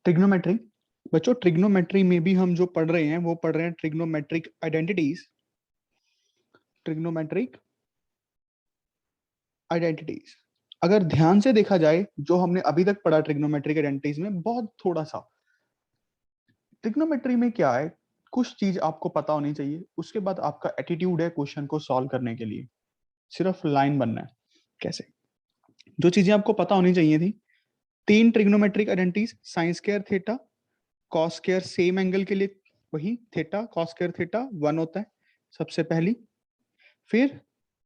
Trigonometry. बच्चों trigonometry में भी हम जो पढ़ रहे हैं वो पढ़ रहे हैं ट्रिग्नोमेट्रिक आइडेंटिटीज। ट्रिग्नोमेट्रिक आइडेंटिटीज अगर ध्यान से देखा जाए जो हमने अभी तक पढ़ा ट्रिग्नोमेट्रिक आइडेंटिटीज में बहुत थोड़ा सा। ट्रिग्नोमेट्री में क्या है, कुछ चीज आपको पता होनी चाहिए, उसके बाद आपका एटीट्यूड है क्वेश्चन को सॉल्व करने के लिए, सिर्फ लाइन बनना है। कैसे? जो चीजें आपको पता होनी चाहिए थी, 3 trigonometric identities, sign square theta, cos square, same angle के लिए वही थीटा कॉस स्क्वायर थीटा 1 होता है सबसे पहली। फिर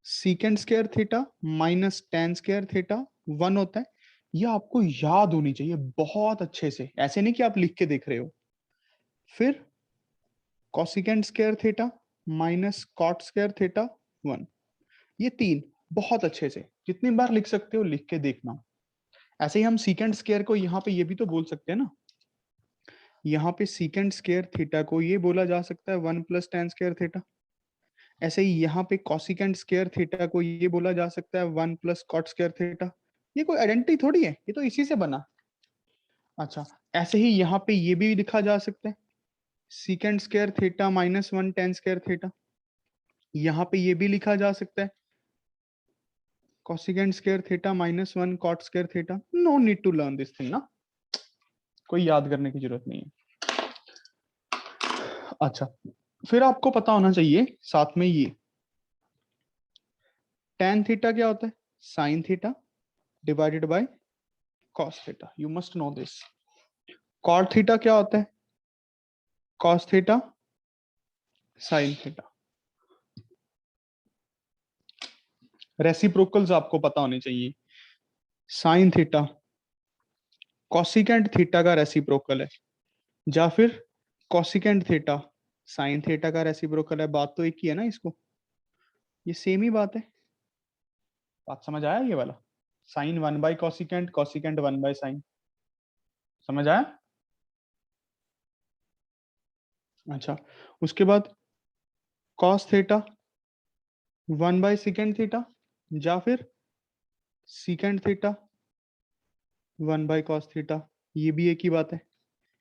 सीकेंड square theta minus ten square theta 1 होता है। यह आपको याद होनी चाहिए बहुत अच्छे से, ऐसे नहीं कि आप लिख के देख रहे हो। फिर cosecant square theta minus cot square theta 1। ये 3 बहुत अच्छे से जितनी बार लिख सकते हो लिख के देखना। ऐसे ही हम सीकेंड स्क्वायर को यहाँ पे ये भी तो बोल सकते हैं ना, यहाँ पे सीकेंड स्क्वायर थीटा को ये बोला जा सकता है 1 प्लस टेन स्क्वायर थीटा। ऐसे ही यहाँ पे कॉसिकेंड स्क्वायर थीटा को ये बोला जा सकता है 1 प्लस कॉट स्क्वायर थीटा। ये कोई आइडेंटिटी थोड़ी है, ये तो इसी से बना। अच्छा, ऐसे ही यहाँ पे ये भी लिखा जा सकता है secant square theta minus 1 tan square theta. यहाँ पे ये भी लिखा जा सकता है cosecant square theta minus 1 cot square theta. No need to learn this thing ना, कोई याद करने की जरूरत नहीं है। अच्छा, फिर आपको पता होना चाहिए साथ में ये tan थीटा क्या होता है, sin theta divided by cos theta. You must know this. cot theta क्या होता है, cos theta sin theta. Reciprocals आपको पता होने चाहिए, sin थीटा cosecant थीटा का रेसिप्रोकल है, या फिर cosecant थीटा sin थीटा का रेसिप्रोकल है। बात तो एक ही है ना, इसको ये सेम ही बात है। बात समझ आया ये वाला? Sine 1 by cosecant, cosecant 1 by sine. समझ आया? अच्छा, उसके बाद cos theta 1 by secant theta, या फिर secant theta 1 by cos theta. ये भी एक ही बात है,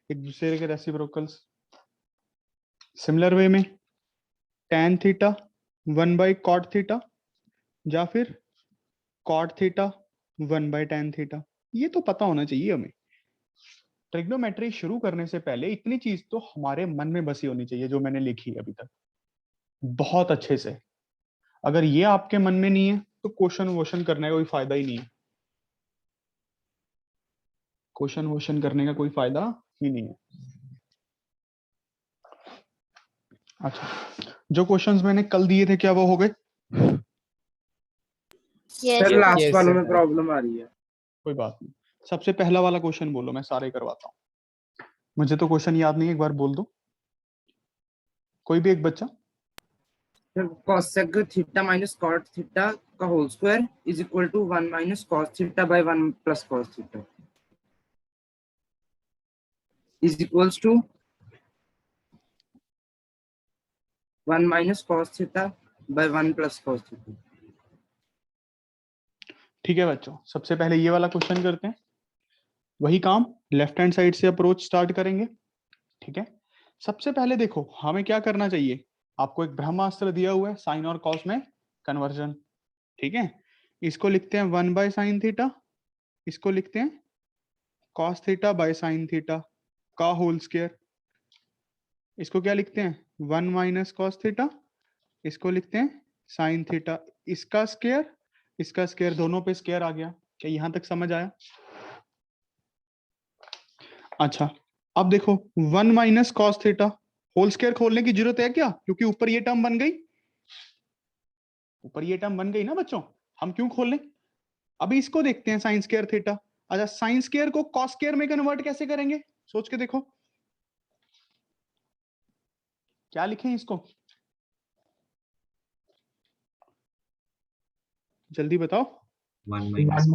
एक दूसरे के रेसिप्रोकल्स। सिमिलर वे में tan theta 1 by cot theta, या फिर cot theta 1 by tan theta. ये तो पता होना चाहिए हमें। ट्रिग्नोमेट्री शुरू करने से पहले इतनी चीज तो हमारे मन में बसी होनी चाहिए जो मैंने लिखी अभी तक बहुत अच्छे से। अगर ये आपके मन में नहीं है तो क्वेश्चन वोशन करने का कोई फायदा ही नहीं है। क्वेश्चन वोशन करने का कोई फायदा ही नहीं है। अच्छा, जो क्वेश्चंस मैंने कल दिए थे क्या वो हो गए? सर लास्ट वालों में प्रॉब्लम आ रही है। कोई बात नहीं, सबसे पहला वाला क्वेश्चन बोलो, मैं सारे करवाता हूँ। मुझे तो क्वेश्चन याद नहीं है, एक बार बोल दो कोई भी एक बच्चा। cosec theta minus cot theta का whole square is equal to 1 minus cos theta by 1 plus cos theta is equals to 1 minus cos theta by 1 plus cos theta. ठीक है बच्चों, सबसे पहले ये वाला क्वेश्चन करते हैं। वही काम लेफ्ट हैंड साइड से अप्रोच स्टार्ट करेंगे। ठीक है, सबसे पहले देखो हमें क्या करना चाहिए। आपको एक ब्रह्मास्त्र दिया हुआ है साइन और कॉस में कन्वर्जन। ठीक है, इसको लिखते हैं 1 बाय साइन थीटा, इसको लिखते हैं cos theta by sine theta का होल स्क्वायर। इसको क्या लिखते हैं 1 माइनस कॉस थीटा, इसको लिखते हैं साइन थीटा। इसका स्क्वायर दोनों पे स्क्वायर आ गया। क्या यहां तक समझ आया? अच्छा, अब देखो 1 minus cos theta whole square खोलने की जरूरत है क्या, क्योंकि ऊपर ये टर्म बन गई, ऊपर ये टर्म बन गई ना बच्चों, हम क्यों खोल लें। अभी इसको देखते हैं साइन स्क्वायर थीटा। अच्छा, साइन स्क्वायर को कॉस स्क्वायर में कन्वर्ट कैसे करेंगे, सोच के देखो। क्या लिखें इसको, जल्दी बताओ। 1 minus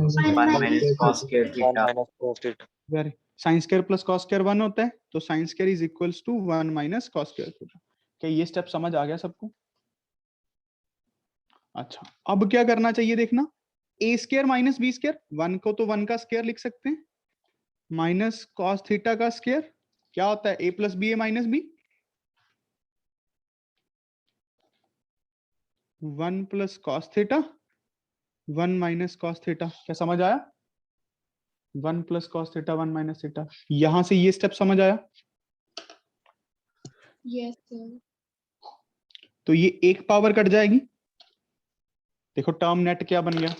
cos square theta. Very, sine square plus cos square 1 होता है, तो sine square is equals to 1 minus cos square theta. क्या ये स्टेप समझ आ गया सबको? अच्छा, अब क्या करना चाहिए देखना, a square minus b square, 1 को तो 1 का स्क्वायर लिख सकते हैं, माइनस कॉस थीटा का स्क्वायर क्या होता है, a plus b a minus b, 1 plus cos theta 1 minus cos theta. क्या समझ आया? 1 plus cos theta 1 minus theta. यहां से ये स्टेप समझ आया? Yes sir. तो ये एक पावर कट जाएगी। देखो टर्म नेट क्या बन गया,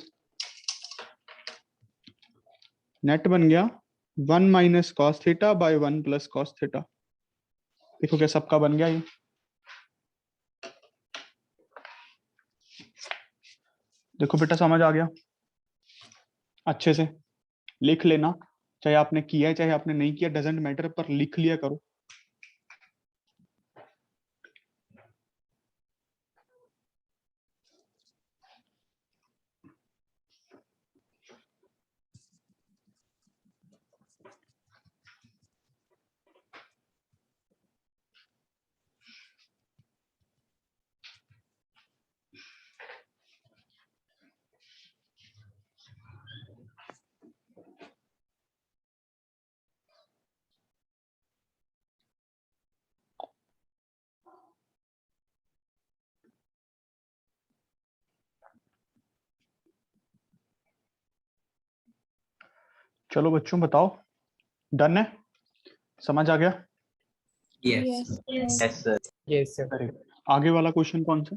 नेट बन गया 1 minus cos theta by 1 plus cos theta. देखो क्या सबका बन गया ये। देखो बेटा समझ आ गया? अच्छे से लिख लेना, चाहे आपने किया है चाहे आपने नहीं किया, डजेंट मैटर, पर लिख लिया करो। चलो बच्चों बताओ, डन है? समझ आ गया? Yes. Yes Yes, sir. Yes, sir. Very good. आगे वाला क्वेश्चन कौन सा?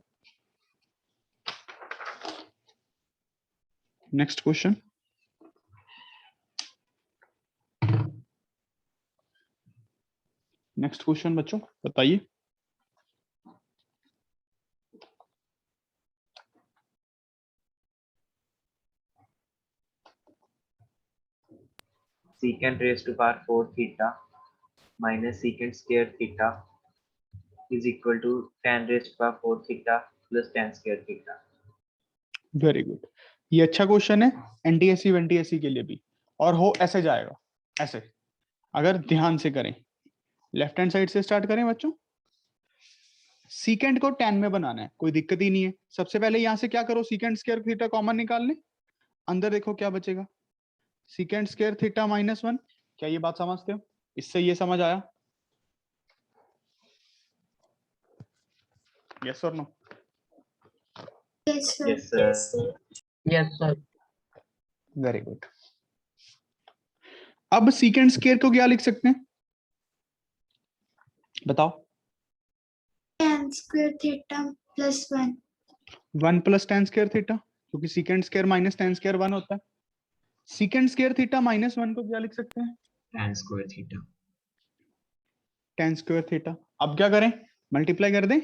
Next question. नेक्स्ट क्वेश्चन बच्चों बताइए। Secant raised to power 4 theta minus secant square theta is equal to tan raised to power 4 theta plus tan square theta. Very good. ये अच्छा question है NTSC वेंटीएससी के लिए भी, और हो ऐसे जाएगा, ऐसे। अगर ध्यान से करें, लेफ्ट हैंड साइड से स्टार्ट करें बच्चों। सीकेंड को tan में बनाना है, कोई दिक्कत ही नहीं है। सबसे पहले यहां से क्या करो, सीकेंड स्क्वायर थीटा कॉमन निकाल लें, अंदर देखो क्या बचेगा, सीकेंड स्क्वायर थीटा माइनस 1। क्या ये बात समझते हो? इससे ये समझ आया? यस और no? Yes Yes, sir. Yes, sir. Very good. अब सीकेंड स्क्वायर को क्या लिख सकते हैं बताओ? tan square theta plus 1. 1 plus tan square theta, क्योंकि secant square minus tan square 1 होता है। सीकेंड स्क्वायर थीटा माइनस 1 को क्या लिख सकते हैं? Tan square theta. tan square theta. अब क्या करें, मल्टीप्लाई कर दें,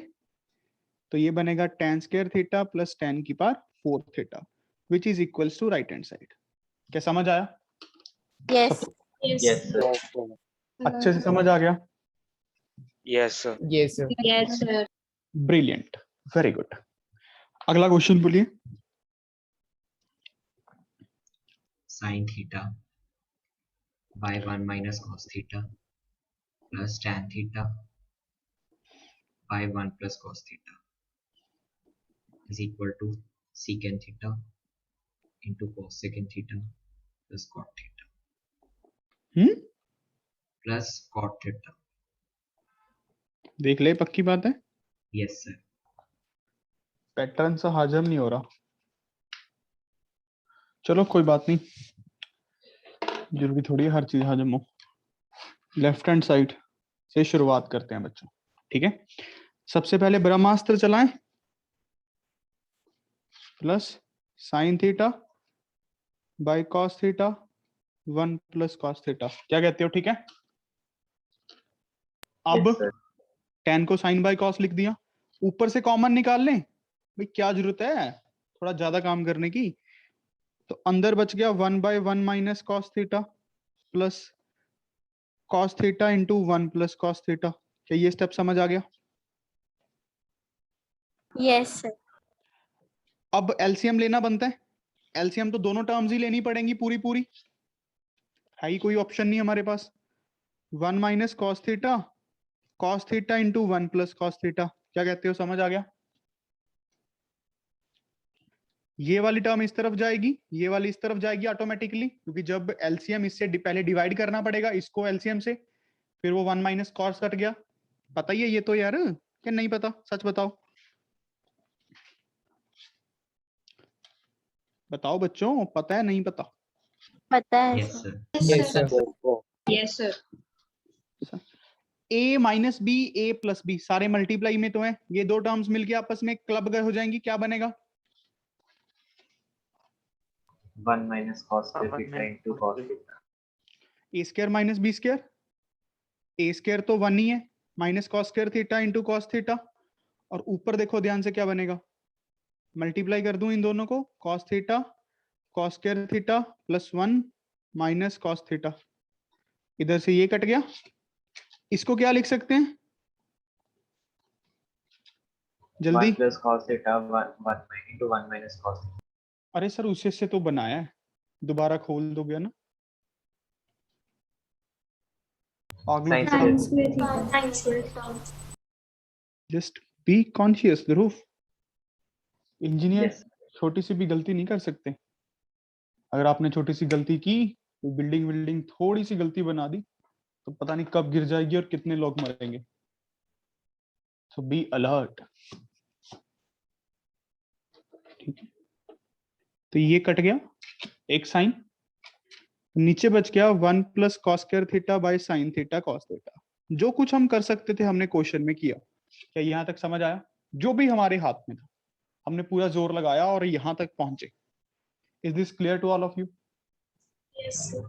तो ये बनेगा tan square theta plus tan की power 4 theta which is equals to right hand side. क्या समझ आया? Yes Yes, sir. अच्छे से समझ आ गया? Yes, sir. Yes, sir. Yes sir. Brilliant, very good. अगला क्वेश्चन बोलिए। Sin theta by 1 minus cos theta plus tan theta by 1 plus cos theta is equal to secant theta into cosecant theta plus cot theta plus cot theta. देख ले, पक्की बात है? Yes, sir. Pattern सा हजम नहीं हो रहा। चलो कोई बात नहीं, जरूरी थोड़ी है हर चीज हजम हो। लेफ्ट हैंड साइड से शुरुआत करते हैं बच्चों, ठीक है? सबसे पहले ब्रह्मास्त्र चलाएं, plus sine theta by cos theta 1 plus cos theta. क्या कहते हो? ठीक है। अब Yes, sir. tan को साइन बाय कॉस लिख दिया, ऊपर से कॉमन निकाल लें भाई, क्या जरूरत है थोड़ा ज्यादा काम करने की। तो अंदर बच गया 1 by 1 minus cos theta plus cos theta into 1 plus cos theta. क्या ये स्टेप समझ आ गया? Yes sir. अब एलसीएम लेना बनता है। एलसीएम तो दोनों टर्म्स ही लेनी पड़ेंगी पूरी पूरी, है ही कोई ऑप्शन नहीं हमारे पास। 1 minus cos theta into 1 plus cos theta. क्या कहते हो? समझ आ गया? ये वाली टर्म इस तरफ जाएगी, ये वाली इस तरफ जाएगी ऑटोमेटिकली, क्योंकि जब एलसीएम इससे पहले डिवाइड करना पड़ेगा इसको एलसीएम से, फिर वो 1 माइनस कॉस कट गया। पता ही है ये तो यार, क्या नहीं पता? सच बताओ, बताओ बच्चों, पता है नहीं पता? पता है Yes, sir. sir. Yes, sir. Yes, sir. Yes, sir. a minus B A plus B सारे मल्टीप्लाई में तो है, ये दो टर्म्स मिलके आपस में क्लब हो जाएंगी, क्या बनेगा? 1 minus cos square theta into cos theta. ए स्क्वायर माइनस बी स्क्वायर, ए स्क्वायर तो 1 ही है, minus cos square theta into cos theta, और ऊपर देखो ध्यान से क्या बनेगा, मल्टीप्लाई कर दूं इन दोनों को, cos theta cos square theta plus 1 minus cos theta, इधर से ये कट गया। इसको क्या लिख सकते हैं जल्दी? 1 plus cos theta 1 into 1 minus cos theta. अरे सर उसी से तो बनाया है, दोबारा खोल दोगे ना? Sin Sin square. square theta. Just be conscious Dhruv, engineer Yes. छोटी सी भी गलती नहीं कर सकते। अगर आपने छोटी सी गलती की, तो बिल्डिंग थोड़ी सी गलती बना दी, तो पता नहीं कब गिर जाएगी और कितने लोग मरेंगे। सो बी अलर्ट। ठीक है, तो ये कट गया एक साइन, नीचे बच गया 1 plus cos square theta by sine theta cos theta. जो कुछ हम कर सकते थे हमने क्वेश्चन में किया। क्या यहाँ तक समझ आया? जो भी हमारे हाथ में था हमने पूरा जोर लगाया और यहाँ तक पहुंचे। Is this clear to all of you? Yes, sir.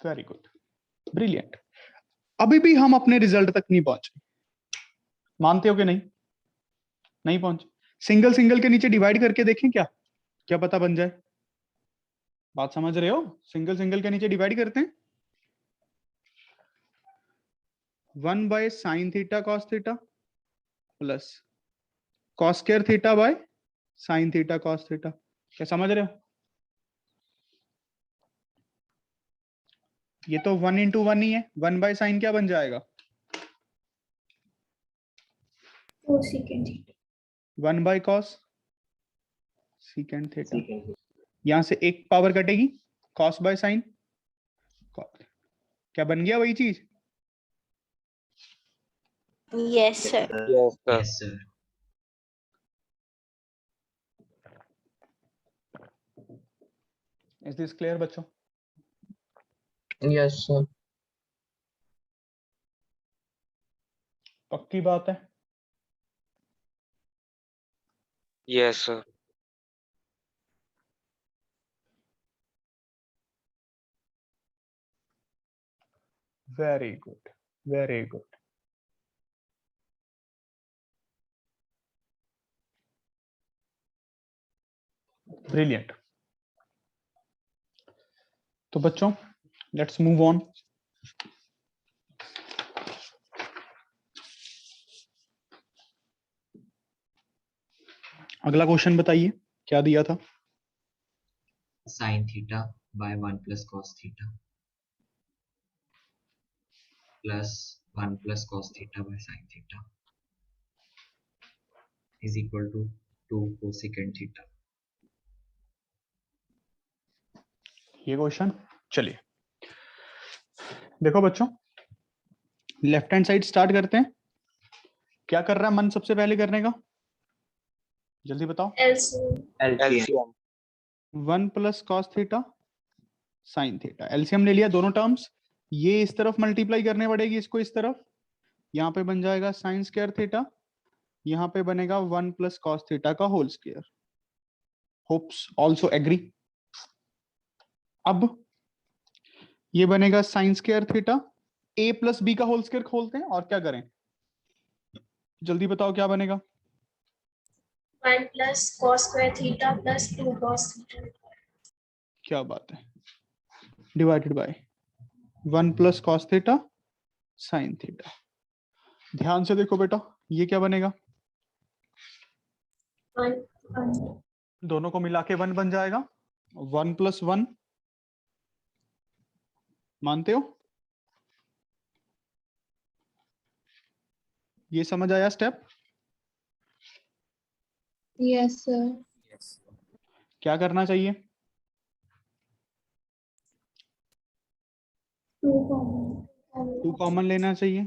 Very good, brilliant. अभी भी हम अपने रिजल्ट तक नहीं पहुंचे, मानते हो कि नहीं? नहीं पहुंचे। सिंगल सिंगल के नीचे डिवाइड करके देखें, क्या क्या पता बन जाए। बात समझ रहे हो? सिंगल सिंगल के नीचे डिवाइड करते हैं, 1 by sign theta cos theta plus cos square theta by sine theta cos theta. क्या समझ रहे हो? ये तो 1 इंटू 1 ही है, 1 बाय साइन क्या बन जाएगा? 4 secant. 1 by cos secant theta. Secant. यहां से एक पावर कटेगी, कॉस बाय साइन, क्या बन गया वही चीज? Yes, sir. Yes, sir. Yes, sir. Is this clear बच्चों? Yes, sir. पक्की बात है? Yes, sir. Very good, very good. Brilliant. तो बच्चों लेट्स मूव ऑन। अगला क्वेश्चन बताइए, क्या दिया था? Sin theta by 1 plus cos theta plus 1 plus cos theta by sin theta is equal to 2 cosecant theta. ये क्वेश्चन, चलिए देखो बच्चों, लेफ्ट हैंड साइड स्टार्ट करते हैं। क्या कर रहा है मन सबसे पहले करने का? जल्दी बताओ। LCM. 1 plus cos theta sine theta, LCM ले लिया दोनों टर्म्स। ये इस तरफ मल्टीप्लाई करने पड़ेगी, इसको इस तरफ, यहाँ पे बन जाएगा साइन स्क्वायर थीटा, यहाँ पे बनेगा 1 प्लस कॉस थीटा का whole square. Hopes also agree. अब ये बनेगा sine square theta, A plus B का होल स्क्वायर खोलते हैं और क्या करें? जल्दी बताओ क्या बनेगा? 1 plus cos square theta plus 2 cos theta. क्या बात है, divided by 1 plus cos theta sine theta. ध्यान से देखो बेटा, ये क्या बनेगा? 1. दोनों को मिला के 1 बन जाएगा, 1 प्लस 1, मानते हो? ये समझ आया स्टेप? Yes, sir. Yes. क्या करना चाहिए? 2 common. 2 कॉमन लेना चाहिए।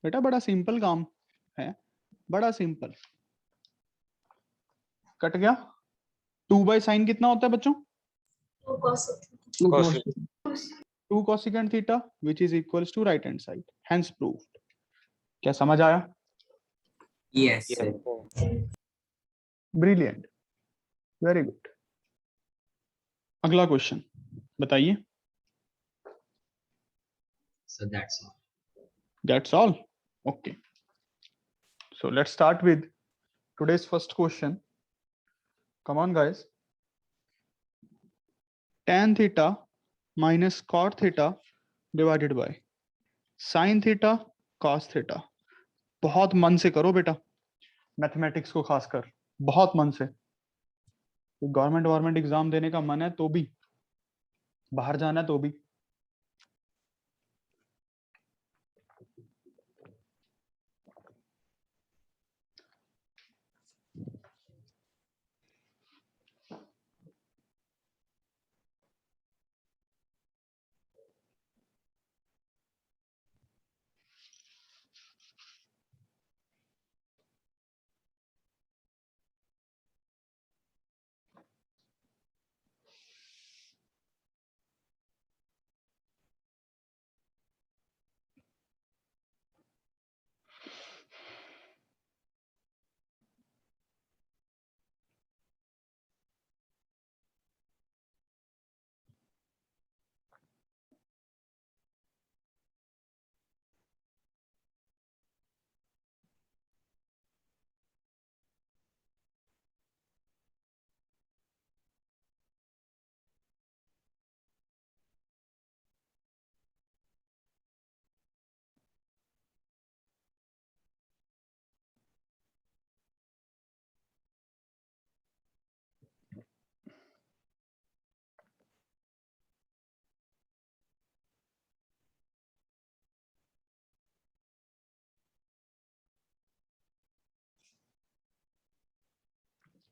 बेटा बड़ा सिंपल काम है, बड़ा सिंपल। कट गया। 2 बाई साइन कितना होता है बच्चों? 2 cos. Cos. 2 cosecant theta which is equals to right hand side, hence proved. क्या समझ आया? Yes, Yes, sir. sir. Brilliant, very good. अगला क्वेश्चन बताइए। So that's all. That's all. Okay. So let's start with today's first question. Come on, guys. Tan theta minus cot theta divided by sin theta cos theta. बहुत मन से करो बेटा, mathematics को खासकर बहुत मन से। गवर्नमेंट एग्जाम देने का मन है तो भी, बाहर जाना है तो भी।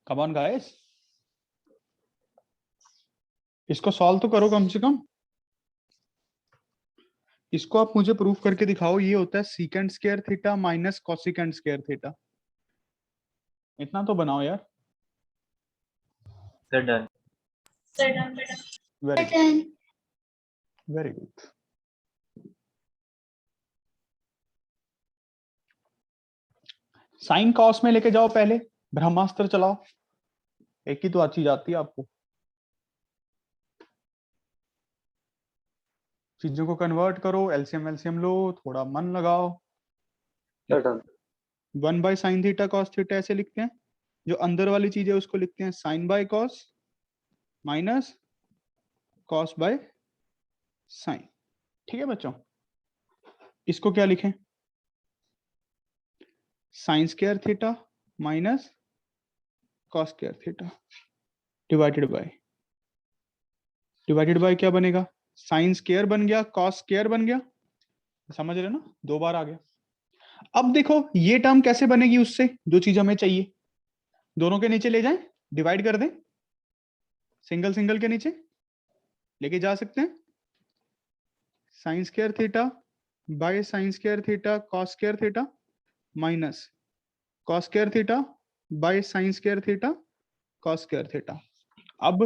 कम ऑन गाइस, इसको सॉल्व तो करो कम से कम। इसको आप मुझे प्रूफ करके दिखाओ। ये होता है secant square theta minus cosecant square theta. इतना तो बनाओ यार। Sir, done. Sir, done. Very good, very good. Sine cos में लेके जाओ, पहले ब्रह्मास्त्र चलाओ। एक ही तो अच्छी जाती है आपको। चीजों को कन्वर्ट करो, एलसीएम एलसीएम लो, थोड़ा मन लगाओ। 1 by sign theta cos theta ऐसे लिखते हैं। जो अंदर वाली चीज है उसको लिखते हैं sine by cos minus cos by sine. ठीक है बच्चों, इसको क्या लिखें? Sine square theta minus cos square theta divided by क्या बनेगा? साइन स्क्वायर बन गया, कॉस स्क्वायर बन गया। समझ रहे ना, 2 बार आ गया। अब देखो ये टर्म कैसे बनेगी उससे, जो चीज हमें चाहिए। दोनों के नीचे ले जाएं, डिवाइड कर दें, सिंगल सिंगल के नीचे लेके जा सकते हैं। Sign square theta bye sine square theta cos square theta minus cos square theta bye sine square theta cos square theta. अब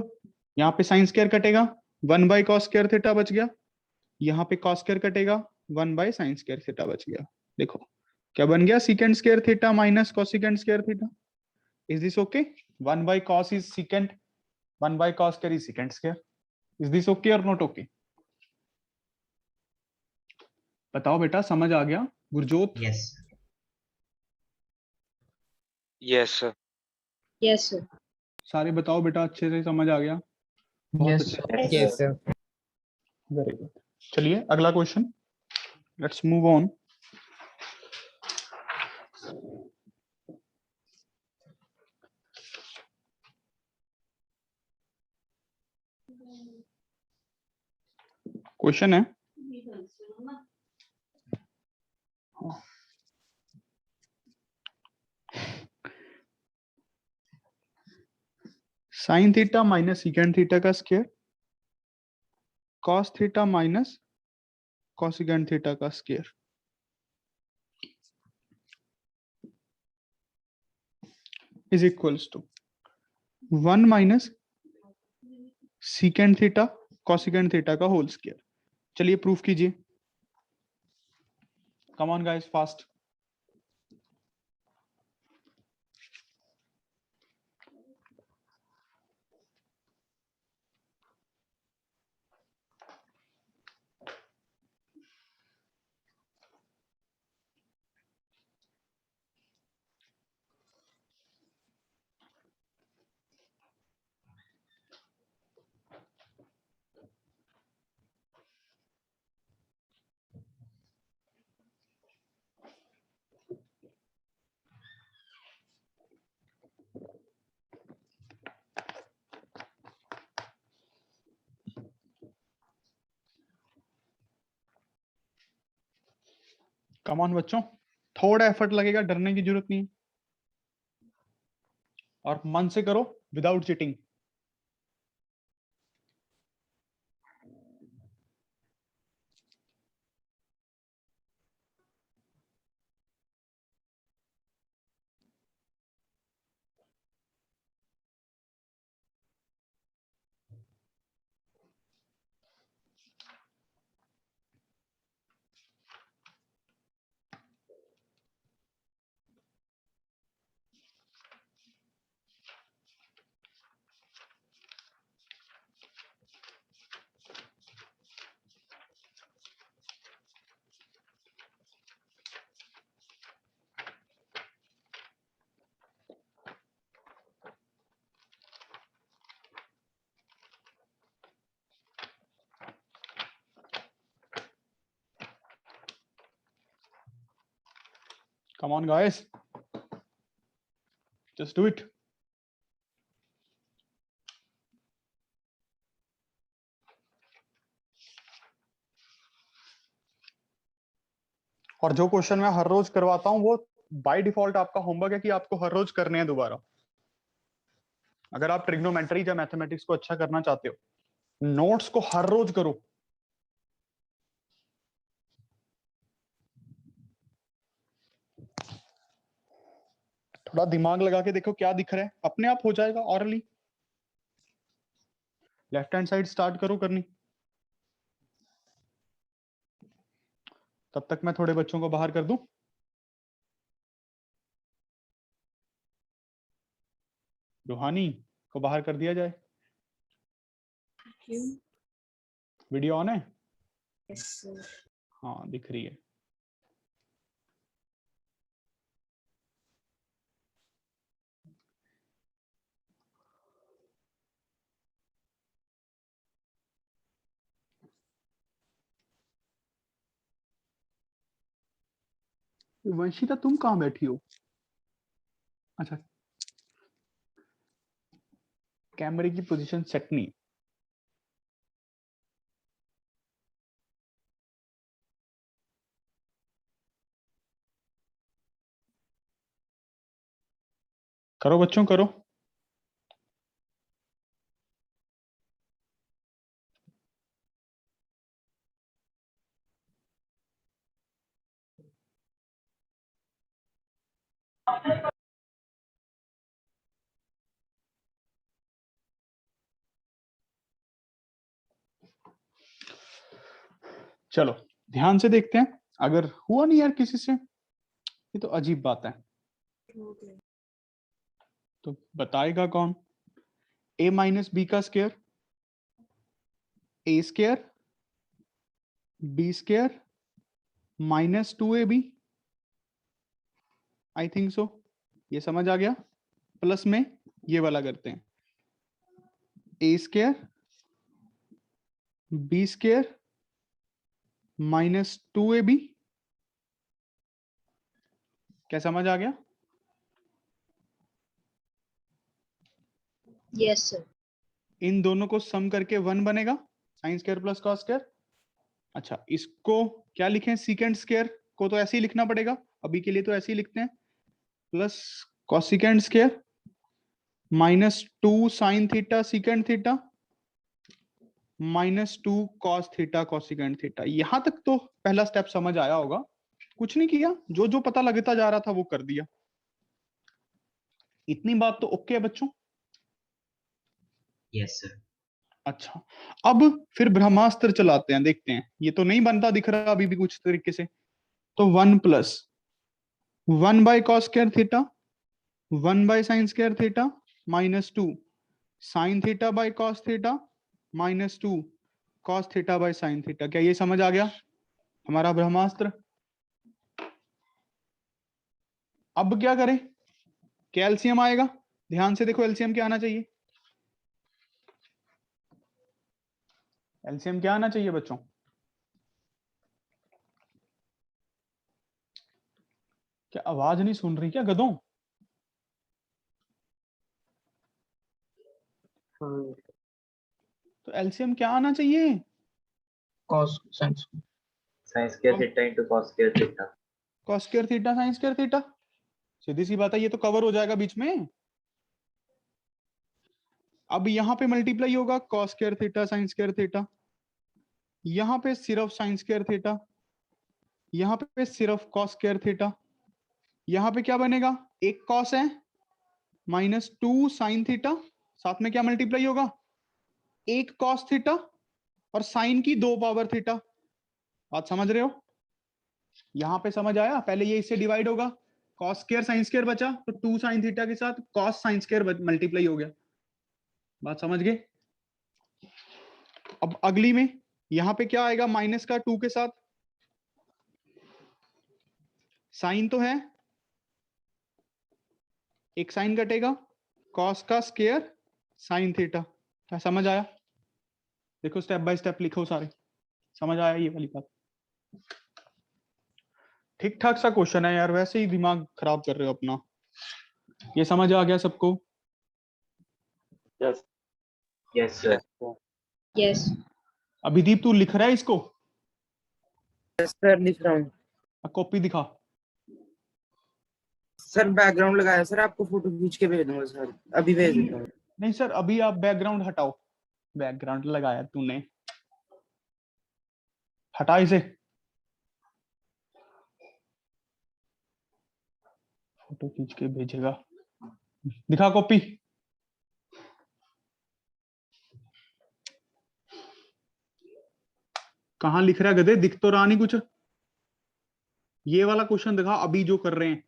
यहाँ पे साइन स्क्वायर कटेगा, 1 बाय कॉस स्क्वायर थीटा बच गया। यहाँ पे कॉस स्क्वायर कटेगा, 1 बाय साइन स्क्वायर थीटा बच गया। देखो क्या बन गया? Secant square theta minus cosecant square theta. Is this okay? 1 by cos is secant, 1 by cos square is secant square. Is this okay और नॉट ओके? बताओ बेटा, समझ आ गया? Gurjot, Yes. Yes, sir. Yes, sir. सारे बताओ बेटा, अच्छे से समझ आ गया? बहुत Yes, अच्छे। yes, sir. Very good. चलिए अगला question, let's move on. Question है, sine theta minus secant theta का square, cos theta minus cosecant theta का square is equals to 1 minus secant theta cosecant theta का होल स्क्वायर। चलिए proof कीजिए, come on guys fast. Come on बच्चों, थोड़ा effort लगेगा, डरने की जरूरत नहीं है, और मन से करो without cheating. Come on guys, just do it. और जो क्वेश्चन मैं हर रोज करवाता हूं वो बाय डिफॉल्ट आपका होमवर्क है कि आपको हर रोज करने हैं दोबारा। अगर आप ट्रिग्नोमेट्री या मैथमेटिक्स को अच्छा करना चाहते हो, नोट्स को हर रोज करो। थोड़ा दिमाग लगा के देखो क्या दिख रहा है, अपने आप हो जाएगा hourly. Left hand side start करो करनी। तब तक मैं थोड़े बच्चों को बाहर कर दूं। रूहानी को बाहर कर दिया जाए। वीडियो ऑन है? Yes, sir. हाँ दिख रही है। वंशिता तुम कहाँ बैठी हो? अच्छा, कैमरे की पोजीशन सेट नहीं। करो बच्चों करो। चलो ध्यान से देखते हैं, अगर हुआ नहीं यार किसी से, ये तो अजीब बात है। Okay. तो बताएगा कौन? a माइनस बी का square, a square b square minus 2ab। I think so, ये समझ आ गया। प्लस में ये वाला करते हैं, a square b square minus 2ab। क्या समझ आ गया? Yes, sir. इन दोनों को सम करके 1 बनेगा, sine square plus cos square. अच्छा, इसको क्या लिखें? सीकेंड स्क्वायर को तो ऐसे ही लिखना पड़ेगा, अभी के लिए तो ऐसे ही लिखते हैं, plus cosecant square -2 sine theta secant theta -2 cos theta cosecant theta. यहां तक तो पहला स्टेप समझ आया होगा, कुछ नहीं किया, जो जो पता लगता जा रहा था वो कर दिया। इतनी बात तो ओके है बच्चों? Yes, sir. अच्छा, अब फिर ब्रह्मास्त्र चलाते हैं, देखते हैं। ये तो नहीं बनता दिख रहा अभी भी कुछ तरीके से। तो 1 + 1 by cos square theta 1 by sine square theta -2 sine theta by cos theta -2 cos theta by sine theta. क्या ये समझ आ गया हमारा ब्रह्मास्त्र? अब क्या करें? क्या एलसीएम आएगा? ध्यान से देखो, एलसीएम क्या आना चाहिए? एलसीएम क्या आना चाहिए बच्चों? क्या आवाज नहीं सुन रही क्या गधों? तो एलसीएम क्या आना चाहिए? cos sin sin square theta into cos square theta. Cos square theta sine square theta, सीधी सी बात है, ये तो कवर हो जाएगा बीच में। अब यहाँ पे मल्टीप्लाई होगा cos square theta sine square theta, यहाँ पे सिर्फ साइन स्क्वायर थीटा, यहाँ पे सिर्फ कॉस स्क्वायर थीटा। यहाँ पे क्या बनेगा? एक कॉस है -2 साइन थीटा, साथ में क्या मल्टीप्लाई होगा? एक कॉस थीटा और साइन की 2 पावर थीटा। बात समझ रहे हो? यहाँ पे समझ आया? पहले ये इससे डिवाइड होगा, कॉस स्क्वायर साइन स्क्वायर बचा, तो 2 साइन थीटा के साथ कॉस साइन स्क्वायर मल्टीप्लाई हो गया। बात समझ गए? अब अगली में यहाँ पे क्या आएगा? माइनस का 2 के साथ साइन तो है, एक साइन कटेगा, कॉस का स्क्वायर साइन थीटा। क्या समझ आया? देखो स्टेप बाय स्टेप लिखो सारे, समझ आया ये वाली बात? ठीक ठाक सा क्वेश्चन है यार, वैसे ही दिमाग खराब कर रहे हो अपना। ये समझ आ गया सबको? Yes, sir. Yes, sir. Yes. Abhideep तू लिख रहा है इसको? सर लिख रहा हूँ कॉपी दिखा। सर। बैकग्राउंड लगाया सर, आपको फोटो खींच के भेज दूंगा सर, अभी भेज देता हूँ। नहीं सर, अभी आप बैकग्राउंड हटाओ। बैकग्राउंड लगाया तूने, हटा इसे। फोटो खींच के भेजेगा, दिखा कॉपी। कहां लिख रहा है गधे? दिख तो रहा नहीं कुछ। ये वाला क्वेश्चन दिखा अभी जो कर रहे हैं।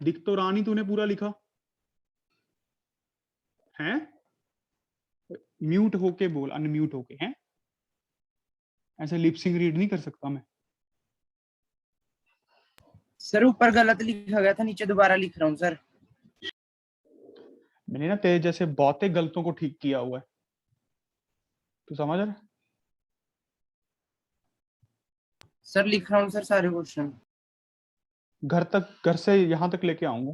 दिख तो रहा नहीं, तूने पूरा लिखा है? म्यूट होके बोल, अनम्यूट होके हैं। ऐसे लिपसिंग रीड नहीं कर सकता मैं। सर ऊपर गलत लिखा गया था, नीचे दोबारा लिख रहा हूँ सर। मैंने ना तेरे जैसे बहुते गलतों को ठीक किया हुआ है, तू समझ रहा है? सर लिख रहा हूँ सर सारे क्वेश्चन। घर से यहाँ तक लेके आऊंगा।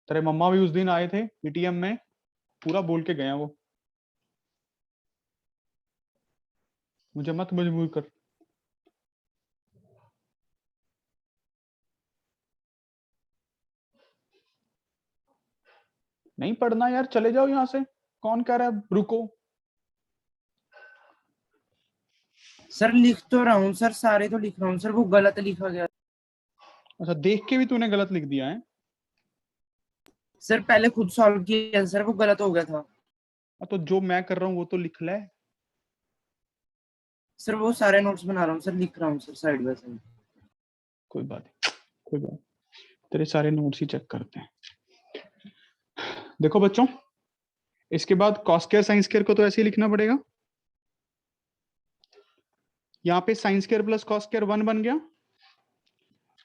तेरे मम्मा भी उस दिन आए थे पीटीएम में, पूरा बोल के गए हैं वो। मुझे मत मजबूर कर। नहीं पढ़ना यार, चले जाओ यहाँ से। कौन कह रहा है रुको? सर लिख तो रहा हूँ सर, सारे तो लिख रहा हूँ सर, वो गलत लिखा गया। अच्छा, देख के भी तूने गलत लिख दिया है? सर पहले खुद सॉल्व किया सर, वो गलत हो गया था। तो जो मैं कर रहा हूँ वो तो लिख ले। सर वो सारे नोट्स बना रहा हूँ सर, लिख रहा हूँ सर साइड बाय साइड। कोई बात नहीं, कोई बात। तेरे सारे नोट्स ही चेक करते हैं। देखो बच्चों, इसके बाद कॉस स्क्वायर साइन स्क्वायर को तो ऐसे ही लिखना पड़ेगा। यहाँ पे sign square plus cos square 1 बन गया,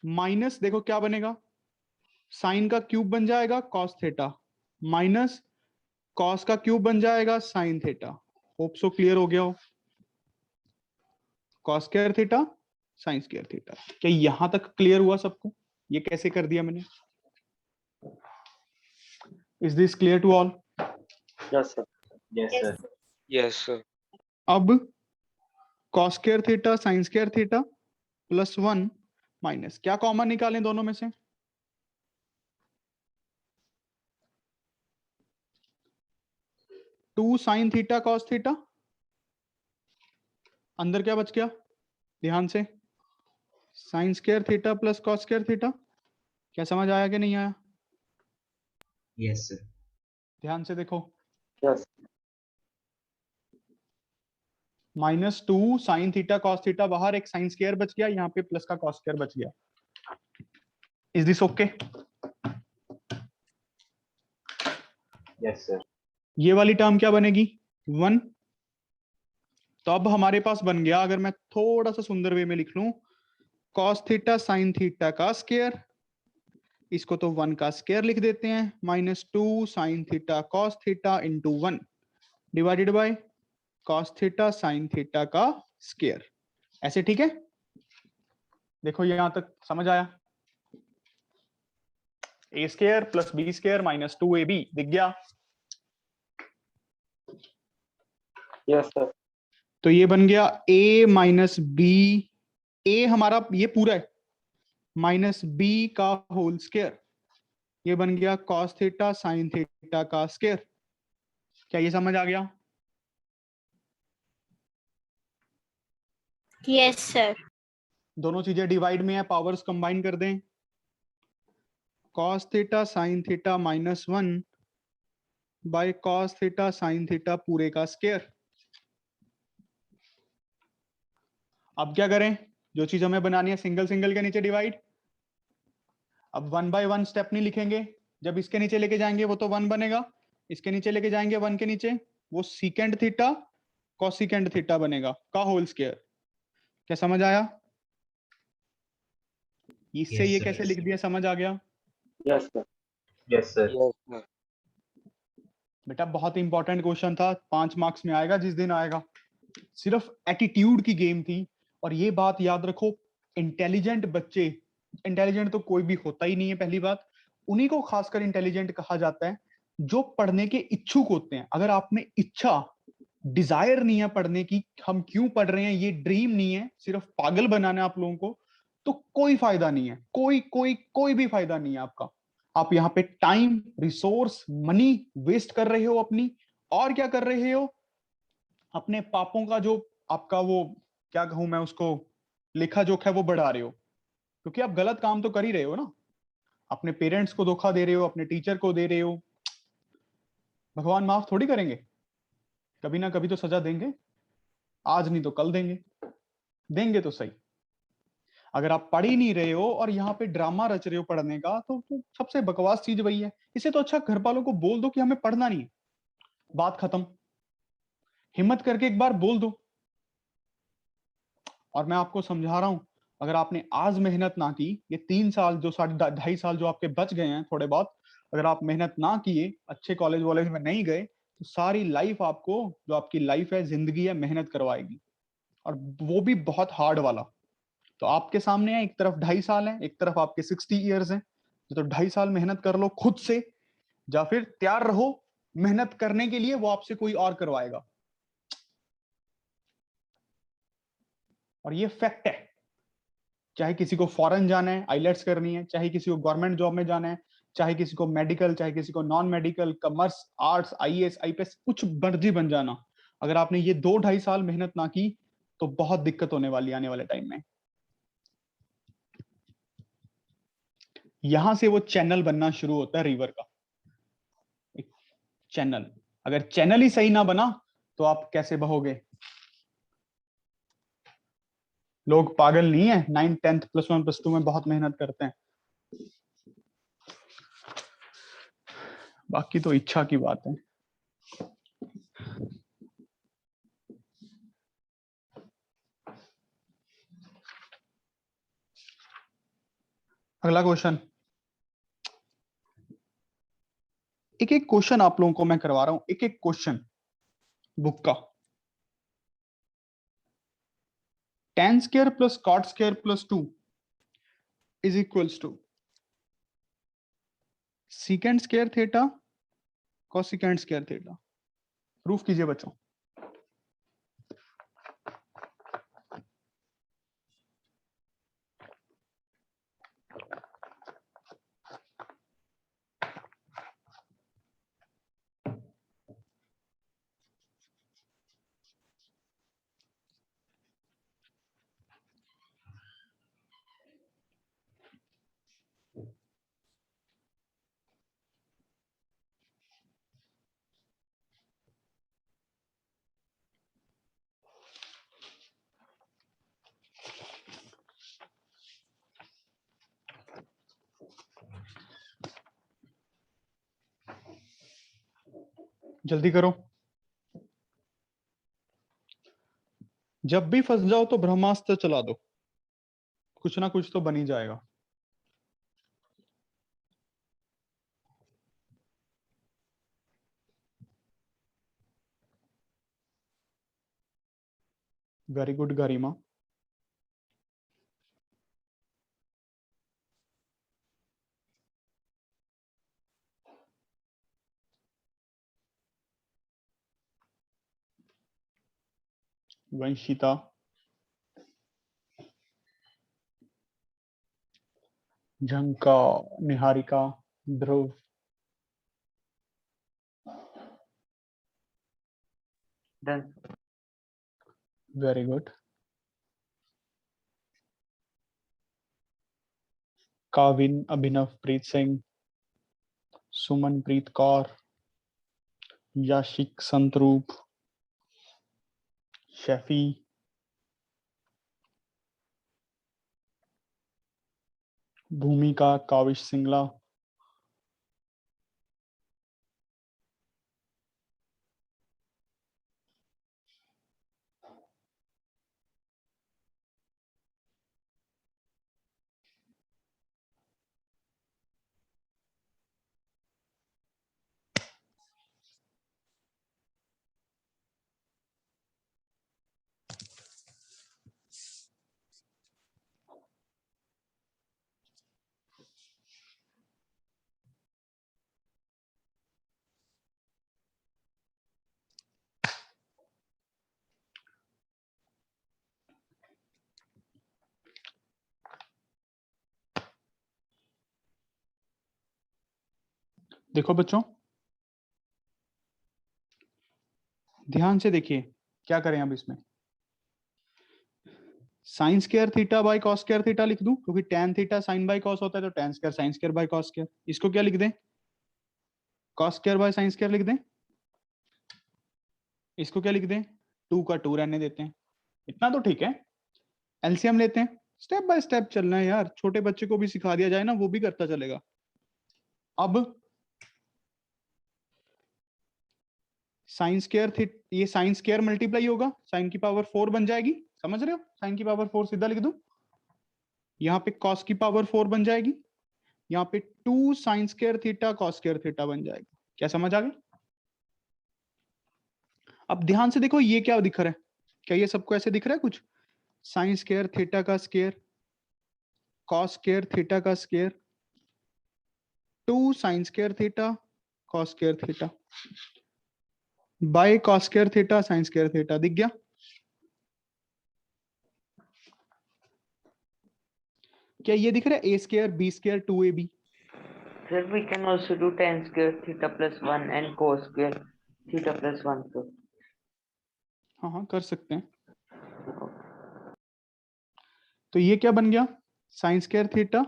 माइनस देखो क्या बनेगा, साइन का क्यूब बन जाएगा कॉस थीटा, माइनस कॉस का क्यूब बन जाएगा sine theta. Hope so clear हो गया हो। Cos square theta sine square theta. क्या यहां तक क्लियर हुआ सबको? ये कैसे कर दिया मैंने? Is this clear to all? Yes, sir. Yes, sir. Yes, sir. अब cos square theta sine square theta +1 minus, क्या कॉमन निकालें दोनों में से? Two sine theta cos theta, अंदर क्या बच गया ध्यान से? Sine square theta plus cos square theta. क्या समझ आया कि नहीं आया? Yes, sir. ध्यान से देखो, Yes. Minus two sine theta cos theta, बाहर एक साइन स्क्वायर बच गया, यहाँ पे प्लस का कॉस स्क्वायर बच गया। Is this okay? Yes sir. ये वाली टर्म क्या बनेगी? 1। तो अब हमारे पास बन गया, अगर मैं थोड़ा सा सुंदर वे में लिख लूं, कॉस थीटा साइन थीटा का स्क्वायर, इसको तो 1 का स्क्वायर लिख देते हैं, minus two sine theta cos theta into 1 divided by cos theta sine theta का स्क्वायर। ऐसे ठीक है? देखो यहां तक समझ आया? A square plus B square minus 2ab दिख गया। Yes, sir. तो ये बन गया a माइनस बी, ए हमारा ये पूरा है, माइनस बी का होल स्क्वायर, ये बन गया कॉस थीटा साइन थीटा का स्क्वायर। क्या ये समझ आ गया? Yes sir. दोनों चीजें डिवाइड में है, पावर्स कंबाइन कर दें, cos theta sine theta minus 1 by cos theta sine theta पूरे का स्क्वायर। अब क्या करें? जो चीज हमें बनानी है सिंगल सिंगल के नीचे डिवाइड। अब 1 बाय 1 स्टेप नहीं लिखेंगे, जब इसके नीचे लेके जाएंगे वो तो 1 बनेगा, इसके नीचे लेके जाएंगे 1 के नीचे, वो सीकेंड थीटा कॉसिकेंड थीटा बनेगा का होल स्क्वायर। क्या समझ आया? इससे Yes, ये sir. कैसे लिख दिया, समझ आ गया? Yes, sir. Yes sir. Yes, sir. बेटा बहुत इंपॉर्टेंट क्वेश्चन था, 5 मार्क्स में आएगा जिस दिन आएगा। सिर्फ एटीट्यूड की गेम थी। और ये बात याद रखो, इंटेलिजेंट बच्चे, इंटेलिजेंट तो कोई भी होता ही नहीं है पहली बात, उन्हीं को खासकर इंटेलिजेंट कहा जाता है जो पढ़ने के इच्छुक होते हैं। अगर आप में इच्छा, डिजायर नहीं है पढ़ने की, हम क्यों पढ़ रहे हैं ये ड्रीम नहीं है, सिर्फ पागल बनाना है आप लोगों को, तो कोई फायदा नहीं है, कोई कोई कोई भी फायदा नहीं है आपका। आप यहाँ पे टाइम, रिसोर्स, मनी वेस्ट कर रहे हो अपनी, और क्या कर रहे हो, अपने पापों का जो आपका वो, क्या कहूं मैं उसको, लेखा जोखा है वो बढ़ा रहे हो, क्योंकि आप गलत काम तो कर ही रहे हो ना। अपने पेरेंट्स को धोखा दे रहे हो, अपने टीचर को दे रहे हो। भगवान माफ थोड़ी करेंगे, कभी ना कभी तो सजा देंगे, आज नहीं तो कल देंगे, देंगे तो सही। अगर आप पढ़ ही नहीं रहे हो और यहाँ पे ड्रामा रच रहे हो पढ़ने का, तो सबसे बकवास चीज वही है। इसे तो अच्छा घर वालों को बोल दो कि हमें पढ़ना नहीं है, बात खत्म। हिम्मत करके एक बार बोल दो। और मैं आपको समझा रहा हूं, अगर आपने आज मेहनत ना की, ये 3 साल जो 2.5 साल जो आपके बच गए हैं थोड़े बहुत, अगर आप मेहनत ना किए, अच्छे कॉलेज वॉलेज में नहीं गए, तो सारी लाइफ आपको, जो आपकी लाइफ है, जिंदगी है, मेहनत करवाएगी, और वो भी बहुत हार्ड वाला। तो आपके सामने है, एक तरफ 2.5 साल है, एक तरफ आपके 60 ईयर्स हैं। तो 2.5 साल मेहनत कर लो खुद से, या फिर तैयार रहो मेहनत करने के लिए, वो आपसे कोई और करवाएगा। और ये फैक्ट है। चाहे किसी को फॉरेन जाना है, आईलेट्स करनी है, चाहे किसी को गवर्नमेंट जॉब में जाना है, चाहे किसी को मेडिकल, चाहे किसी को non medical, commerce, arts, IAS, IPS, कुछ मर्जी बन जाना, अगर आपने ये 2-2.5 साल मेहनत ना की, तो बहुत दिक्कत होने वाली आने वाले टाइम में। यहां से वो चैनल बनना शुरू होता है रिवर का, एक चैनल। अगर चैनल ही सही ना बना तो आप कैसे बहोगे? लोग पागल नहीं है, 9th 10th +1 +2 में बहुत मेहनत करते हैं, बाकी तो इच्छा की बात है। अगला क्वेश्चन, एक एक क्वेश्चन आप लोगों को मैं करवा रहा हूं, एक एक क्वेश्चन बुक का। tan square plus cot square plus 2 is equals to secant square theta cosecant square theta. Proof कीजिए बच्चों। जल्दी करो। जब भी फंस जाओ तो ब्रह्मास्त्र चला दो, कुछ ना कुछ तो बन ही जाएगा। Very good Garima. Vanshita, Jhanka, Niharika, Dhruv, Done. Very good. Kavin, Abhinav Preet Singh, Sumanpreet Kaur, Yashik Santroop, Shaifi, Bhumika, Kavish Singla, देखो बच्चों, ध्यान से देखिए क्या करें अब इसमें। Sign square theta by cos square theta लिख दूं, क्योंकि tan theta sine by cos होता है, तो tan square sine square by cos square. इसको क्या लिख दें, cos square by sine square लिख दें। इसको क्या लिख दें, 2 का 2 रहने देते हैं। इतना तो ठीक है। एलसीएम लेते हैं, स्टेप बाय स्टेप चलना है यार, छोटे बच्चे को भी सिखा दिया जाए ना, वो भी करता चलेगा। अब साइन स्क्वायर थी, ये साइन स्क्वायर मल्टीप्लाई होगा, साइन की पावर 4 बन जाएगी, समझ रहे हो, साइन की पावर 4 सीधा लिख दूं। यहाँ पे कॉस की पावर 4 बन जाएगी, यहाँ पे 2 sine square theta cos square theta बन जाएगा। क्या समझ आ गया? अब ध्यान से देखो ये क्या दिख रहा है, क्या ये सबको ऐसे दिख रहा है कुछ, साइन स्क्वायर थीटा का स्क्वायर, कॉस स्क्वायर थीटा का square, 2 sine square theta cos square theta by cos square theta sine square theta, दिख गया? क्या ये दिख रहा है, a square b square 2ab? Sir, we can also do tan square theta plus 1 and cos square theta plus 1. Sir. हाँ हाँ कर सकते हैं। तो ये क्या बन गया, sine square theta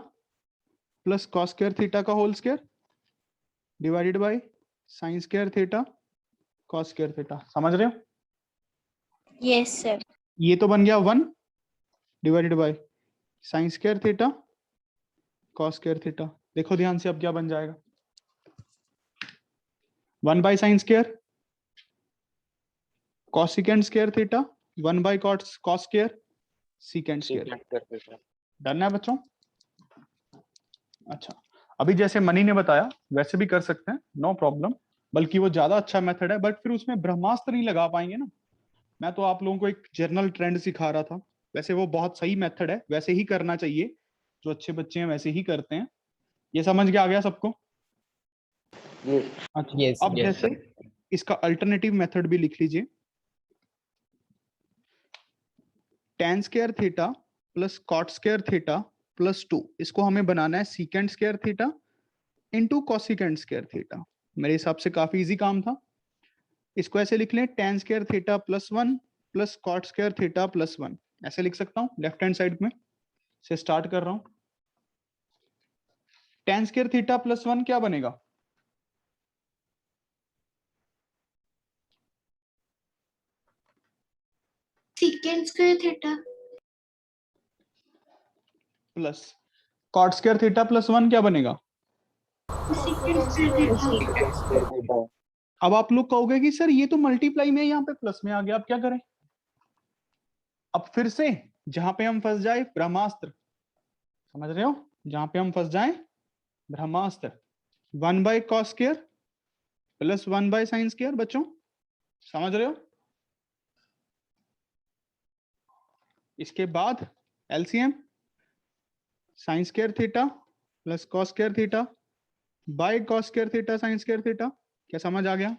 plus cos square theta का whole square divided by sine square theta cos square theta. समझ रहे हो? Yes sir. ये तो बन गया 1 divided by sine square theta cos square theta. देखो ध्यान से अब क्या बन जाएगा, 1 by sine square cosecant square theta, 1 by cos square secant square. Done है बच्चों? अच्छा, अभी जैसे मनी ने बताया वैसे भी कर सकते हैं, नो प्रॉब्लम, बल्कि वो ज्यादा अच्छा मेथड है, बट फिर उसमें ब्रह्मास्त्र नहीं लगा पाएंगे ना। मैं तो आप लोगों को एक जनरल ट्रेंड सिखा रहा था, वैसे वो बहुत सही मेथड है, वैसे ही करना चाहिए, जो अच्छे बच्चे हैं वैसे ही करते हैं। ये समझ के आ गया सबको? Yes. अच्छा, अब जैसे इसका अल्टरनेटिव मेथड भी लिख लीजिए, tan square theta plus cot square theta plus 2, इसको हमें बनाना है secant square theta into cosecant square theta. मेरे हिसाब से काफी इजी काम था। इसको ऐसे लिख लें, tan square theta plus 1 plus cot square theta plus 1, ऐसे लिख सकता हूँ। लेफ्ट हैंड साइड में से स्टार्ट कर रहा हूँ। tan स्क्वायर थीटा प्लस 1 क्या बनेगा, secant square theta plus cot square theta plus 1 क्या बनेगा, secant square theta. Square theta. अब आप लोग कहोगे कि सर ये तो मल्टीप्लाई में यहाँ पे प्लस में आ गया, अब क्या करें? अब फिर से जहां पे हम फंस जाए ब्रह्मास्त्र, समझ रहे हो, जहां पे हम फंस जाए ब्रह्मास्त्र, 1/cos² प्लस 1/sin², बच्चों समझ रहे हो? इसके बाद LCM sin² theta plus cos² theta by cos² theta sin² theta. क्या समझ आ गया?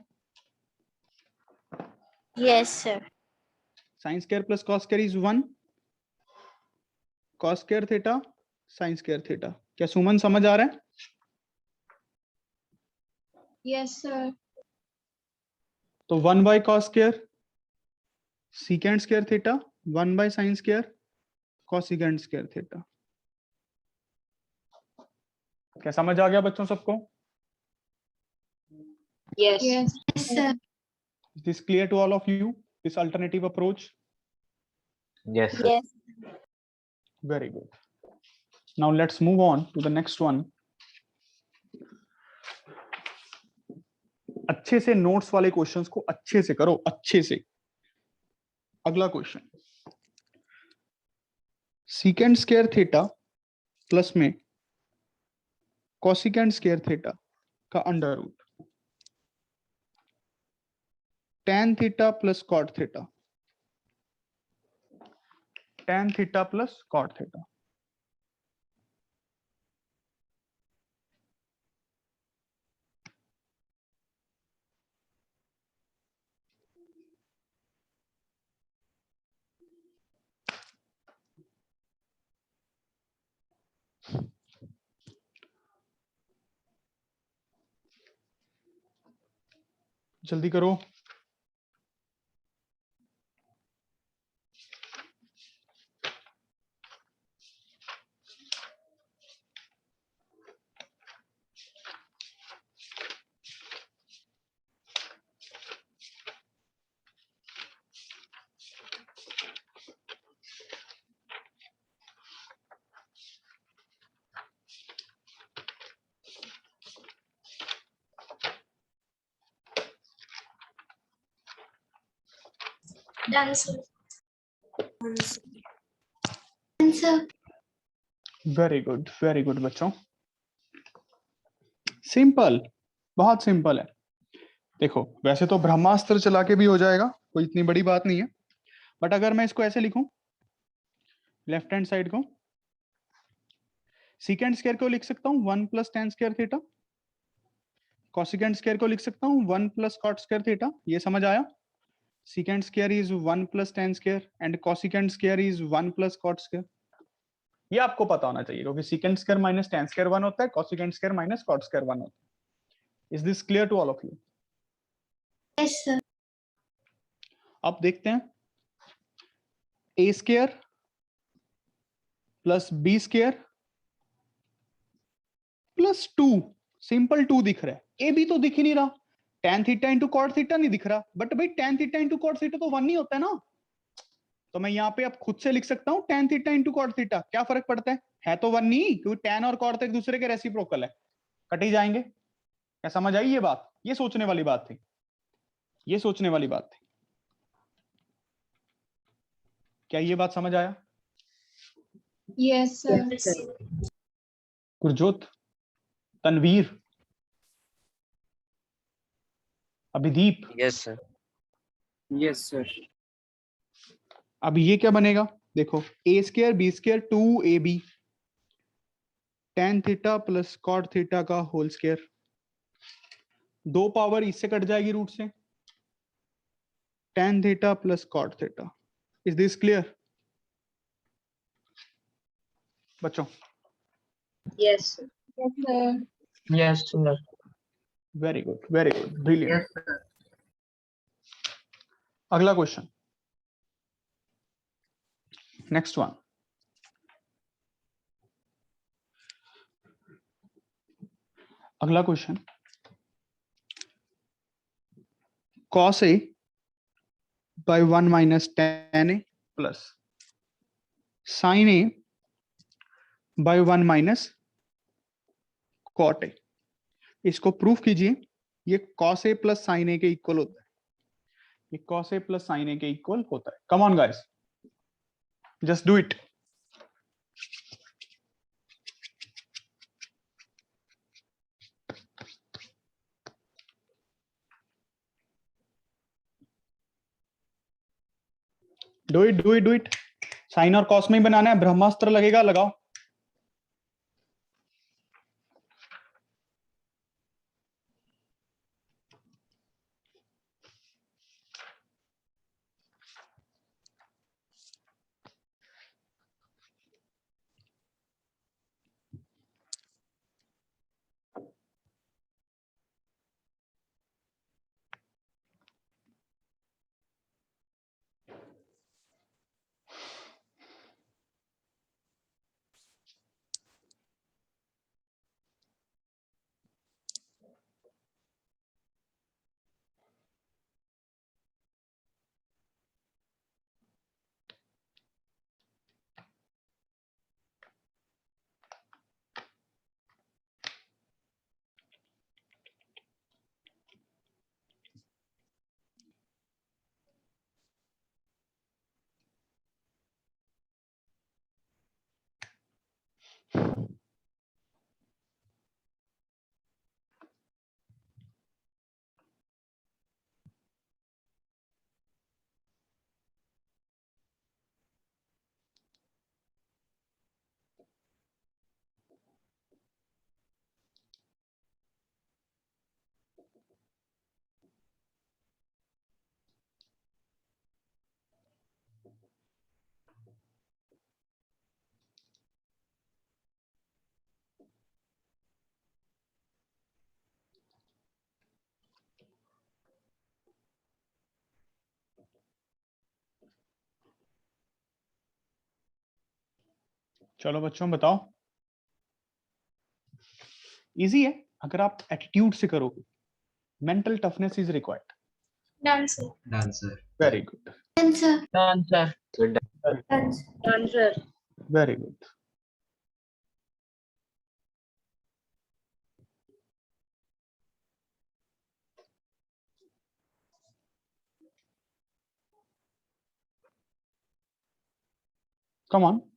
Yes, sir. sin² plus cos² is 1, cos² theta sin² theta. क्या सुमन समझ आ रहा है? Yes, sir. तो 1/cos² secant² theta 1/sin² cosecant² theta. क्या समझ आ गया बच्चों सबको? Yes. Yes, sir. Is this clear to all of you, this alternative approach? Yes, sir. Yes. Very good. Now let's move on to the next one. अच्छे से notes वाले questions को अच्छे से करो, अच्छे से। अगला क्वेश्चन, secant² थीटा प्लस में cosecant² थीटा का under root tan theta plus cot theta, tan theta plus cot theta. जल्दी करो। Done, sir. Done, sir. Very good बच्चों, सिंपल, बहुत सिंपल है। देखो वैसे तो ब्रह्मास्त्र चला के भी हो जाएगा, कोई इतनी बड़ी बात नहीं है, बट अगर मैं इसको ऐसे लिखूं, लेफ्ट हैंड साइड को secant² को लिख सकता हूं 1 प्लस tan² थीटा, cosecant² को लिख सकता हूं 1 प्लस cot² थीटा। ये समझ आया? secant² is 1 plus tan² and cosecant² is 1 plus cot²। ये आपको पता होना चाहिए क्योंकि secant² माइनस tan² 1 होता है, cosecant² माइनस cot² 1 होता है। Is this clear to all of you? Yes, sir. अब देखते हैं a² plus b² plus 2, simple 2 दिख रहा है, a b तो दिख ही नहीं रहा, tan theta into cot theta नहीं दिख रहा, बट भाई tan theta into cot theta तो 1 नहीं होता है ना, तो मैं यहाँ पे अब खुद से लिख सकता हूँ tan theta into cot theta. क्या फर्क पड़ता है तो 1 नहीं, क्योंकि tan और cot एक दूसरे के रेसिप्रोकल है, कट ही जाएंगे। क्या समझ आई ये बात? ये सोचने वाली बात थी, ये सोचने वाली बात थी। क्या ये बात समझ आया? Yes, sir. Yes, sir. Gurjot, Tanveer, Abhideep, Yes, sir. Yes, sir. अब ये क्या बनेगा? देखो a² b² 2ab tan theta plus cot theta का होल स्क्वायर, 2 पावर इससे कट जाएगी रूट से, tan theta plus cot theta. Is this clear बच्चों? Yes, sir. Yes, sir. Yes, sir. Very good, brilliant. Yes, sir. अगला question, next one, अगला question, cos a by 1 minus tan a plus sin a by 1 minus cot a। इसको प्रूफ कीजिए ये cos a plus sin a के equal होता है, ये cos a plus sin a के इक्वल होता है। Come on guys, just do it. Do it do it do it. Sine और कॉस में ही बनाना है, ब्रह्मास्त्र लगेगा, लगाओ। चलो बच्चों बताओ। इजी है अगर आप एटीट्यूड से करोगे। Mental toughness is required. Done, sir. Done, sir. Very good, Done, sir. Done, sir. Done, sir. Done, sir. Very good. Come on.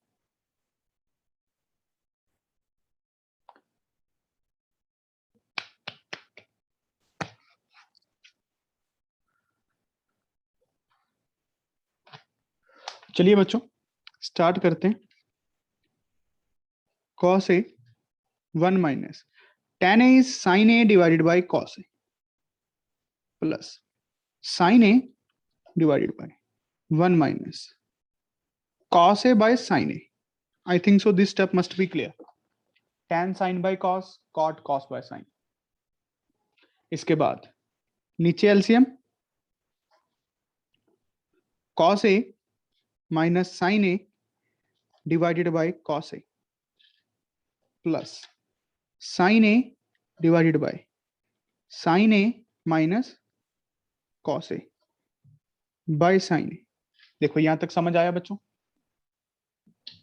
चलिए बच्चों स्टार्ट करते हैं। cos a 1 minus tan a is sin a divided by cos a plus sin a divided by 1 minus cos a by sin a. I think so this step must be clear. tan sin by cos, cot cos by sin. इसके बाद नीचे LCM, cos a minus sin a divided by cos a plus sin a divided by sin a minus cos a by sin a। देखो यहां तक समझ आया बच्चों?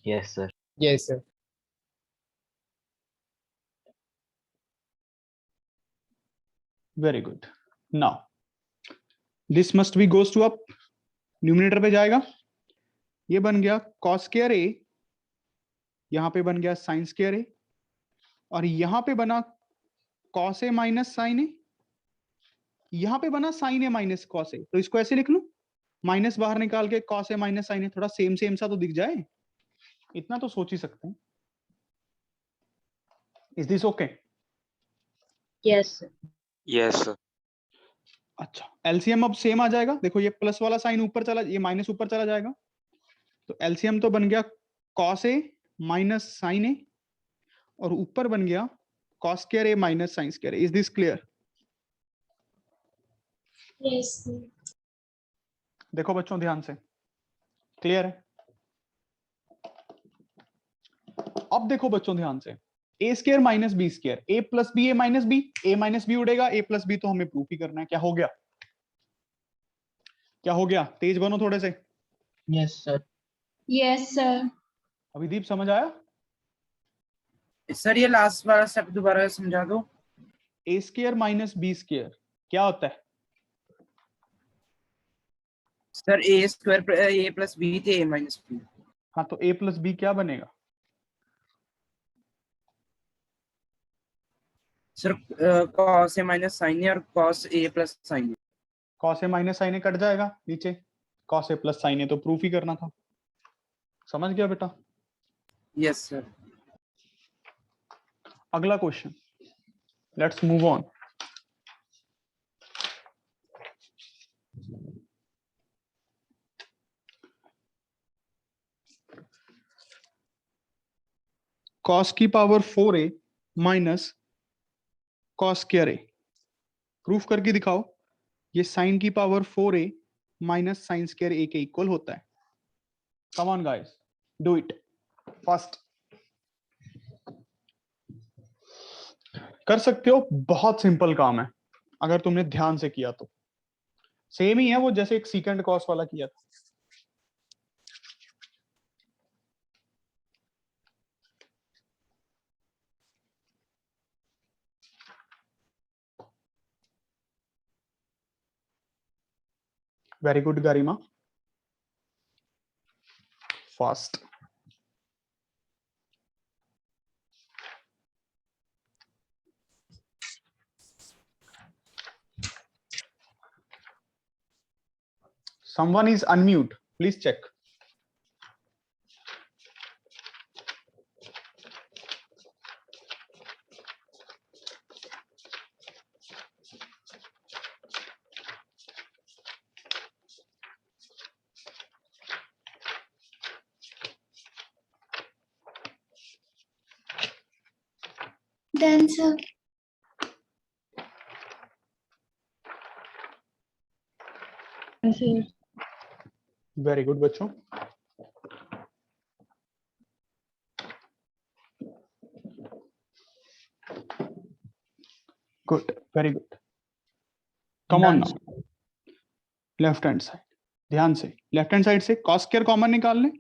Yes, sir. Yes, sir. Very good. Now this must be goes to up, numerator पे जाएगा। ये बन गया cos स्क्वायर a, यहां पे बन गया sin स्क्वायर a, और यहां पे बना cos a minus sin a, यहां पे बना sin a minus cos a। तो इसको ऐसे लिख लूं, माइनस बाहर निकाल के cos a minus sin a, थोड़ा सेम सेम सा तो दिख जाए, इतना तो सोच ही सकते हैं। Is this okay? Yes, sir. Yes, sir. अच्छा, एलसीएम अब सेम आ जाएगा। देखो ये प्लस वाला साइन ऊपर चला, ये माइनस ऊपर चला जाएगा, तो एलसीएम तो बन गया cos a minus sin a, और ऊपर बन गया cos square a minus sin square a। Is this clear? Yes, sir. देखो बच्चों ध्यान से, क्लियर है? अब देखो बच्चों ध्यान से, ए square minus b square, A plus b a minus B, a minus B उड़ेगा, ए प्लस बी तो हमें प्रूफ ही करना है। क्या हो गया? क्या हो गया? तेज बनो थोड़े से। Yes, sir. Yes, sir. Abhideep समझ आया? सर ये लास्ट वाला स्टेप दोबारा समझा दो। ए स्क्वायर माइनस बी स्क्वायर क्या होता है? Sir A square A plus B थे ए माइनस बी। हाँ तो ए प्लस बी क्या बनेगा? Sir cos A minus sine a और cos A plus sine a. Cos A minus sine a cut जाएगा नीचे, cos A plus sine a तो proof ही करना था। समझ गया बेटा? Yes sir. अगला question, let's move on. Cos की power 4a minus cos square a, proof करके दिखाओ। ये साइन की power 4a minus sine square a के इक्वल होता है। Come on guys, do it fast. कर सकते हो, बहुत सिंपल काम है अगर तुमने ध्यान से किया तो। सेम ही है वो, जैसे एक सीकेंड कॉस वाला किया था। Very good Garima, fast. Someone is unmute, please check. Done, sir. Very good बच्चों। Good, very good. Come on now, left hand side, ध्यान से। लेफ्ट हैंड साइड से कॉस स्क्वायर कॉमन निकाल लें,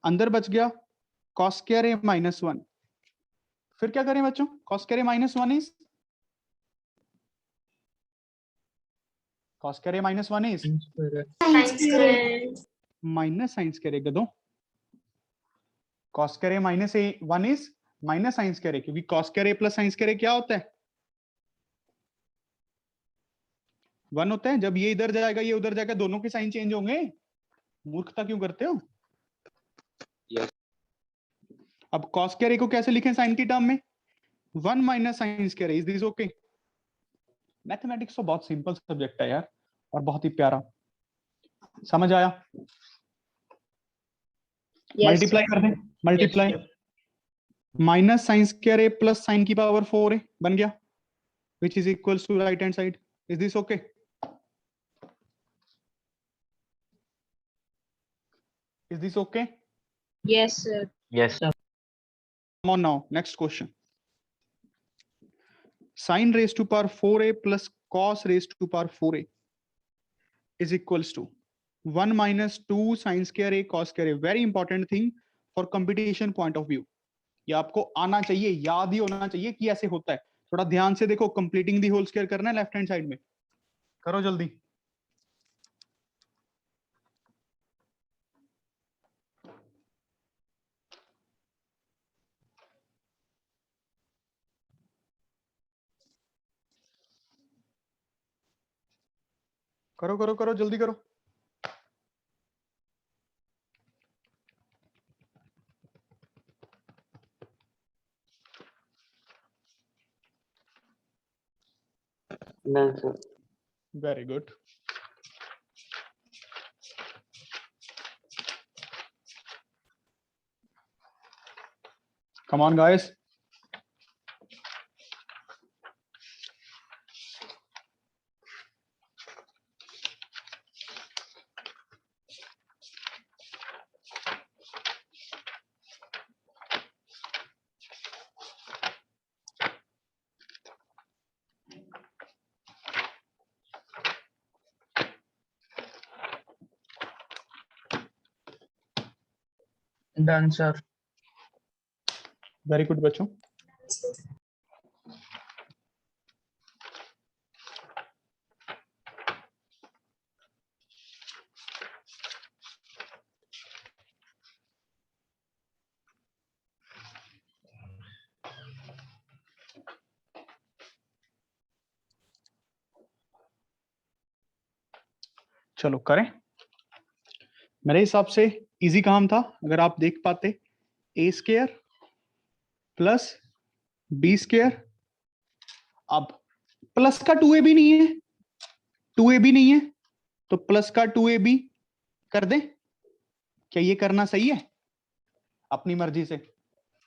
अंदर बच गया कॉस स्क्वायर ए माइनस 1। फिर क्या करें बच्चों? Cos square A minus 1 is cos square A minus 1 is Sine square. Minus sine square A गधों। Cos square A minus 1 is minus sine square A, क्योंकि cos square A plus sine square A क्या होता है? 1 होता है। जब ये इधर जाएगा ये उधर जाएगा, दोनों के साइन चेंज होंगे। मूर्खता क्यों करते हो? Yes. अब कॉस स्क्वायर ए को कैसे लिखें साइन की टर्म में? 1 minus sine square A, is this okay? Mathematics तो बहुत सिंपल सब्जेक्ट है यार, और बहुत ही प्यारा। समझ आया? मल्टीप्लाई कर दें, multiply. Minus sine square A plus sine की पावर 4 ए बन गया, which is equals to right hand side. Is this okay? Is this okay? Yes, sir. Yes. Come on now, next question. Sin raised to power 4a plus cos raised to power 4a is equals to 1 minus 2 sin square a cos square a. Very important thing for computation point of view. ये आपको आना चाहिए, याद ही होना चाहिए कि ऐसे होता है। थोड़ा ध्यान से देखो, कंप्लीटिंग दी होल स्क्वायर करना है लेफ्ट हैंड साइड में। करो जल्दी। करो करो करो, जल्दी करो। Done, sir. Very good. Come on guys. Done sir. Very good बच्चों। चलो करें। मेरे हिसाब से इजी काम था, अगर आप देख पाते। ए स्क्वायर प्लस बी स्क्वायर, अब प्लस का 2ab नहीं है, 2ab नहीं है तो प्लस का 2ab कर दें। क्या ये करना सही है? अपनी मर्जी से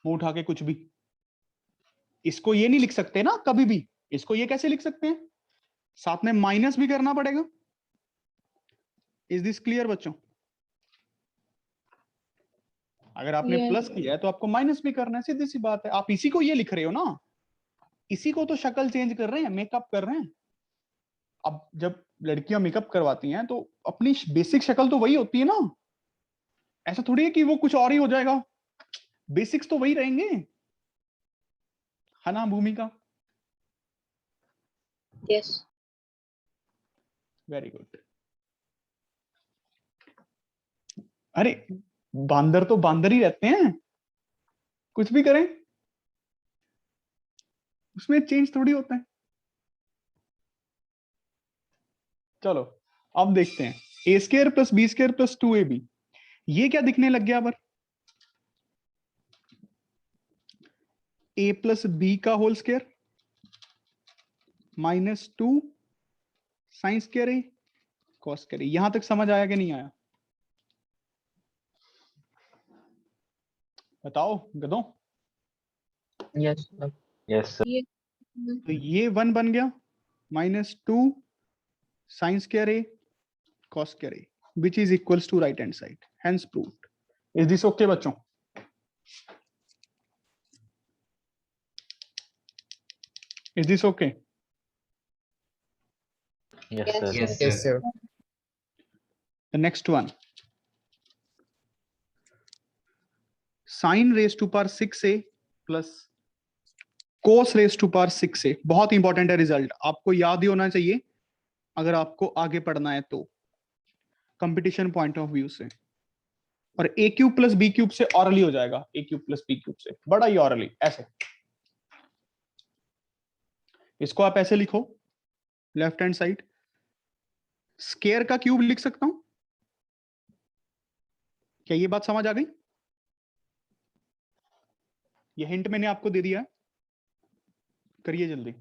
मुंह उठा के कुछ भी। इसको ये नहीं लिख सकते ना कभी भी, इसको ये कैसे लिख सकते हैं? साथ में माइनस भी करना पड़ेगा। इज दिस क्लियर बच्चों? अगर आपने प्लस किया है तो आपको माइनस भी करना है, सीधी सी बात है। आप इसी को ये लिख रहे हो ना, इसी को तो शक्ल चेंज कर रहे हैं, मेकअप कर रहे हैं। अब जब लड़कियां मेकअप करवाती हैं तो अपनी बेसिक शक्ल तो वही होती है ना, ऐसा थोड़ी है कि वो कुछ और ही हो जाएगा। बेसिक्स तो वही रहेंगे, है ना भूमिका? Yes. Very good. अरे बांदर तो बांदर ही रहते हैं, कुछ भी करें उसमें चेंज थोड़ी होता है। चलो अब देखते हैं, A square plus B square plus 2ab, ये क्या दिखने लग गया? पर ए प्लस बी का whole square minus 2 sine square A cos square A. यहां तक समझ आया कि नहीं आया? बताओ गधों। Yes, sir. Yes sir. तो ये 1 बन गया minus 2 sine square A cos square A which is equals to right hand side, hence proved. Is this okay बच्चों? Is this okay? Yes Yes, सर। Yes, Yes, sir. sir. The next one, sin raised to power 6a plus cos raised to power 6a। बहुत important है result, आपको याद ही होना चाहिए अगर आपको आगे पढ़ना है तो, कंपटीशन पॉइंट ऑफ व्यू से। और ए क्यूब प्लस बी क्यूब से ऑरली हो जाएगा, ए क्यूब प्लस बी क्यूब से बड़ा ही ऑरली। ऐसे इसको आप ऐसे लिखो, लेफ्ट हैंड साइड स्क्वायर का क्यूब लिख सकता हूं। क्या ये बात समझ आ गई? ये हिंट मैंने आपको दे दिया है, करिए जल्दी।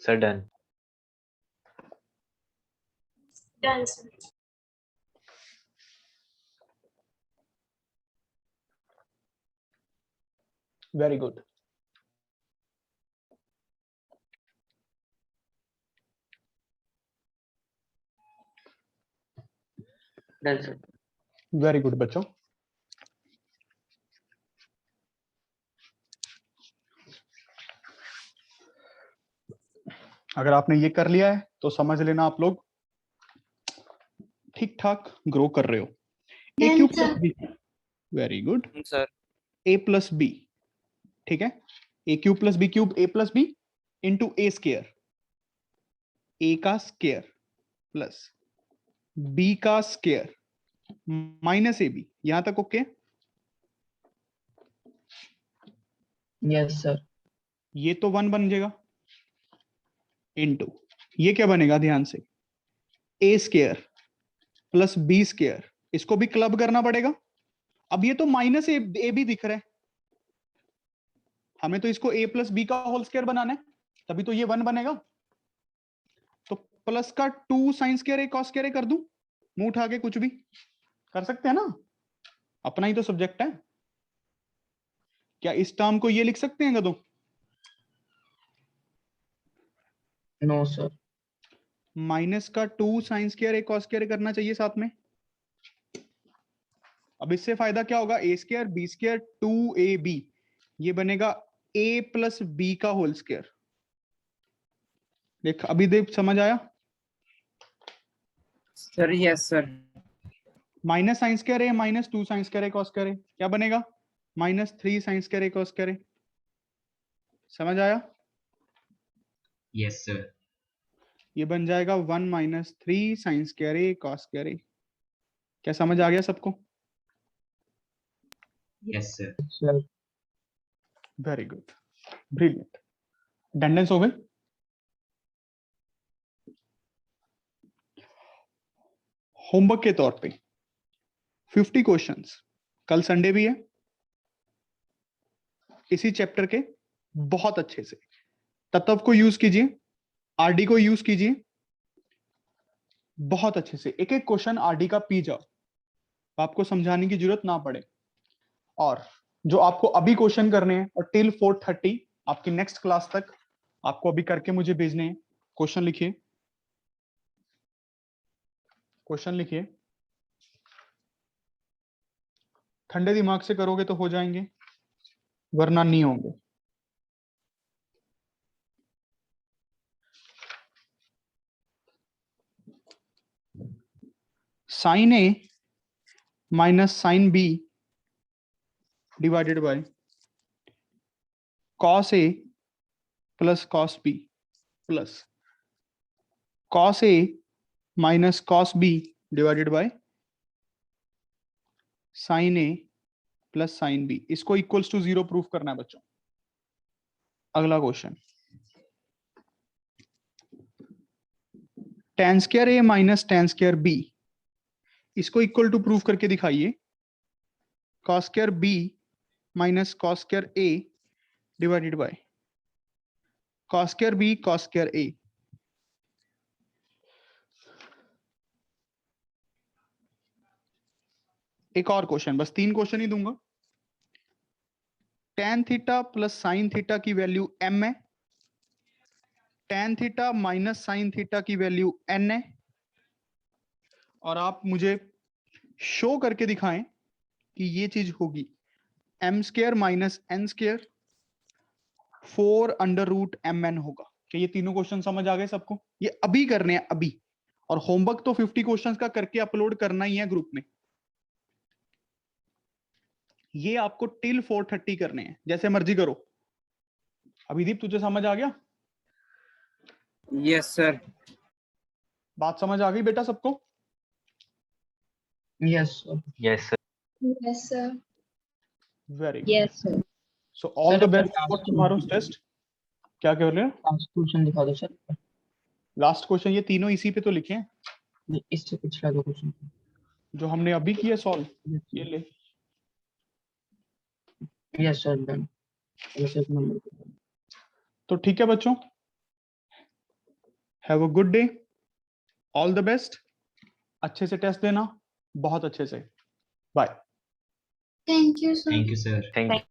Sir done. Done, sir. Very good. Done, sir. Very good बच्चों। अगर आपने ये कर लिया है तो समझ लेना आप लोग ठीक ठाक ग्रो कर रहे हो। A Done, cube sir. Plus B, very good. Sir A plus B, ठीक है। A cube plus B cube, A plus B into A square, A का स्क्वायर प्लस बी का स्क्वायर माइनस ए बी। यहां तक okay? Yes, sir. ये तो 1 बन जाएगा इंटू ये क्या बनेगा ध्यान से, ए स्क्वायर प्लस बी स्क्वायर। इसको भी क्लब करना पड़ेगा। अब ये तो माइनस ए बी दिख रहा है, हमें तो इसको ए प्लस बी का होल स्क्वायर बनाना है, तभी तो ये 1 बनेगा। तो प्लस का 2 sine square A cos square ए कर दूं, मुंह उठा के कुछ भी कर सकते हैं ना, अपना ही तो सब्जेक्ट है। क्या इस टर्म को ये लिख सकते हैं गधों? No, sir. माइनस का 2 sine square A cos square ए करना चाहिए साथ में। अब इससे फायदा क्या होगा, ए स्क्वायर बी स्क्वायर 2ab, ये बनेगा a प्लस बी का होल स्क्वायर। देख अभी देख समझ आया। Sir yes sir. Minus sine square है माइनस 2 साइन स्क्वायर है कॉस स्क्वायर है, क्या बनेगा -3 साइन स्क्वायर है कॉस स्क्वायर है। समझ आया। Yes, sir. ये बन जाएगा 1 - 3 साइन स्क्वायर है कॉस स्क्वायर है। क्या समझ आ गया सबको? Yes, sir. Sir. Very good, brilliant. Attendance हो गई। होमवर्क के तौर पे 50 क्वेश्चंस, कल संडे भी है, इसी चैप्टर के बहुत अच्छे से तत्व को यूज कीजिए, आरडी को यूज कीजिए, बहुत अच्छे से एक एक क्वेश्चन आरडी का पी जाओ, आपको समझाने की जरूरत ना पड़े। और जो आपको अभी क्वेश्चन करने हैं और टिल 4:30 आपकी नेक्स्ट क्लास तक आपको अभी करके मुझे भेजने हैं। क्वेश्चन लिखिए, क्वेश्चन लिखिए, ठंडे दिमाग से करोगे तो हो जाएंगे, वरना नहीं होंगे। Sine A minus sine B divided by cos A plus cos B plus cos A minus cos B divided by sine A plus sine B, इसको इक्वल्स टू 0 प्रूफ करना है बच्चों। अगला question, tan square A minus tan square B, इसको equal to proof करके दिखाइए। cos square B minus cos square A divided by cos square B cos square A. एक और क्वेश्चन, बस 3 क्वेश्चन ही दूंगा। tan theta plus sine theta की value m है, tan theta minus sine theta की value n है, और आप मुझे शो करके दिखाएं कि ये चीज होगी m square minus n square 4√mn होगा। क्या ये तीनों क्वेश्चन समझ आ गए सबको? ये अभी करने हैं अभी, और होमवर्क तो 50 क्वेश्चंस का करके अपलोड करना ही है ग्रुप में। ये आपको टिल 4:30 करने हैं, जैसे मर्जी करो। अभिदीप तुझे समझ आ गया? Yes sir. बात समझ आ गई बेटा सबको? Yes, sir. Yes, sir. Yes, sir. Very good. Yes, sir. So all Sir, the best last for tomorrow's test. क्या कह रहे हो? Last question दिखा दो सर। लास्ट क्वेश्चन, ये तीनों इसी पे तो लिखे हैं नहीं, इससे पिछला दो क्वेश्चन। जो हमने अभी किया सॉल्व। ये ले, यस सर, डन। बस एक नंबर। तो ठीक है बच्चों, have a good day, all the best, अच्छे से टेस्ट देना, बहुत अच्छे से। Bye. Thank you, sir. Thank you, sir. Thank you.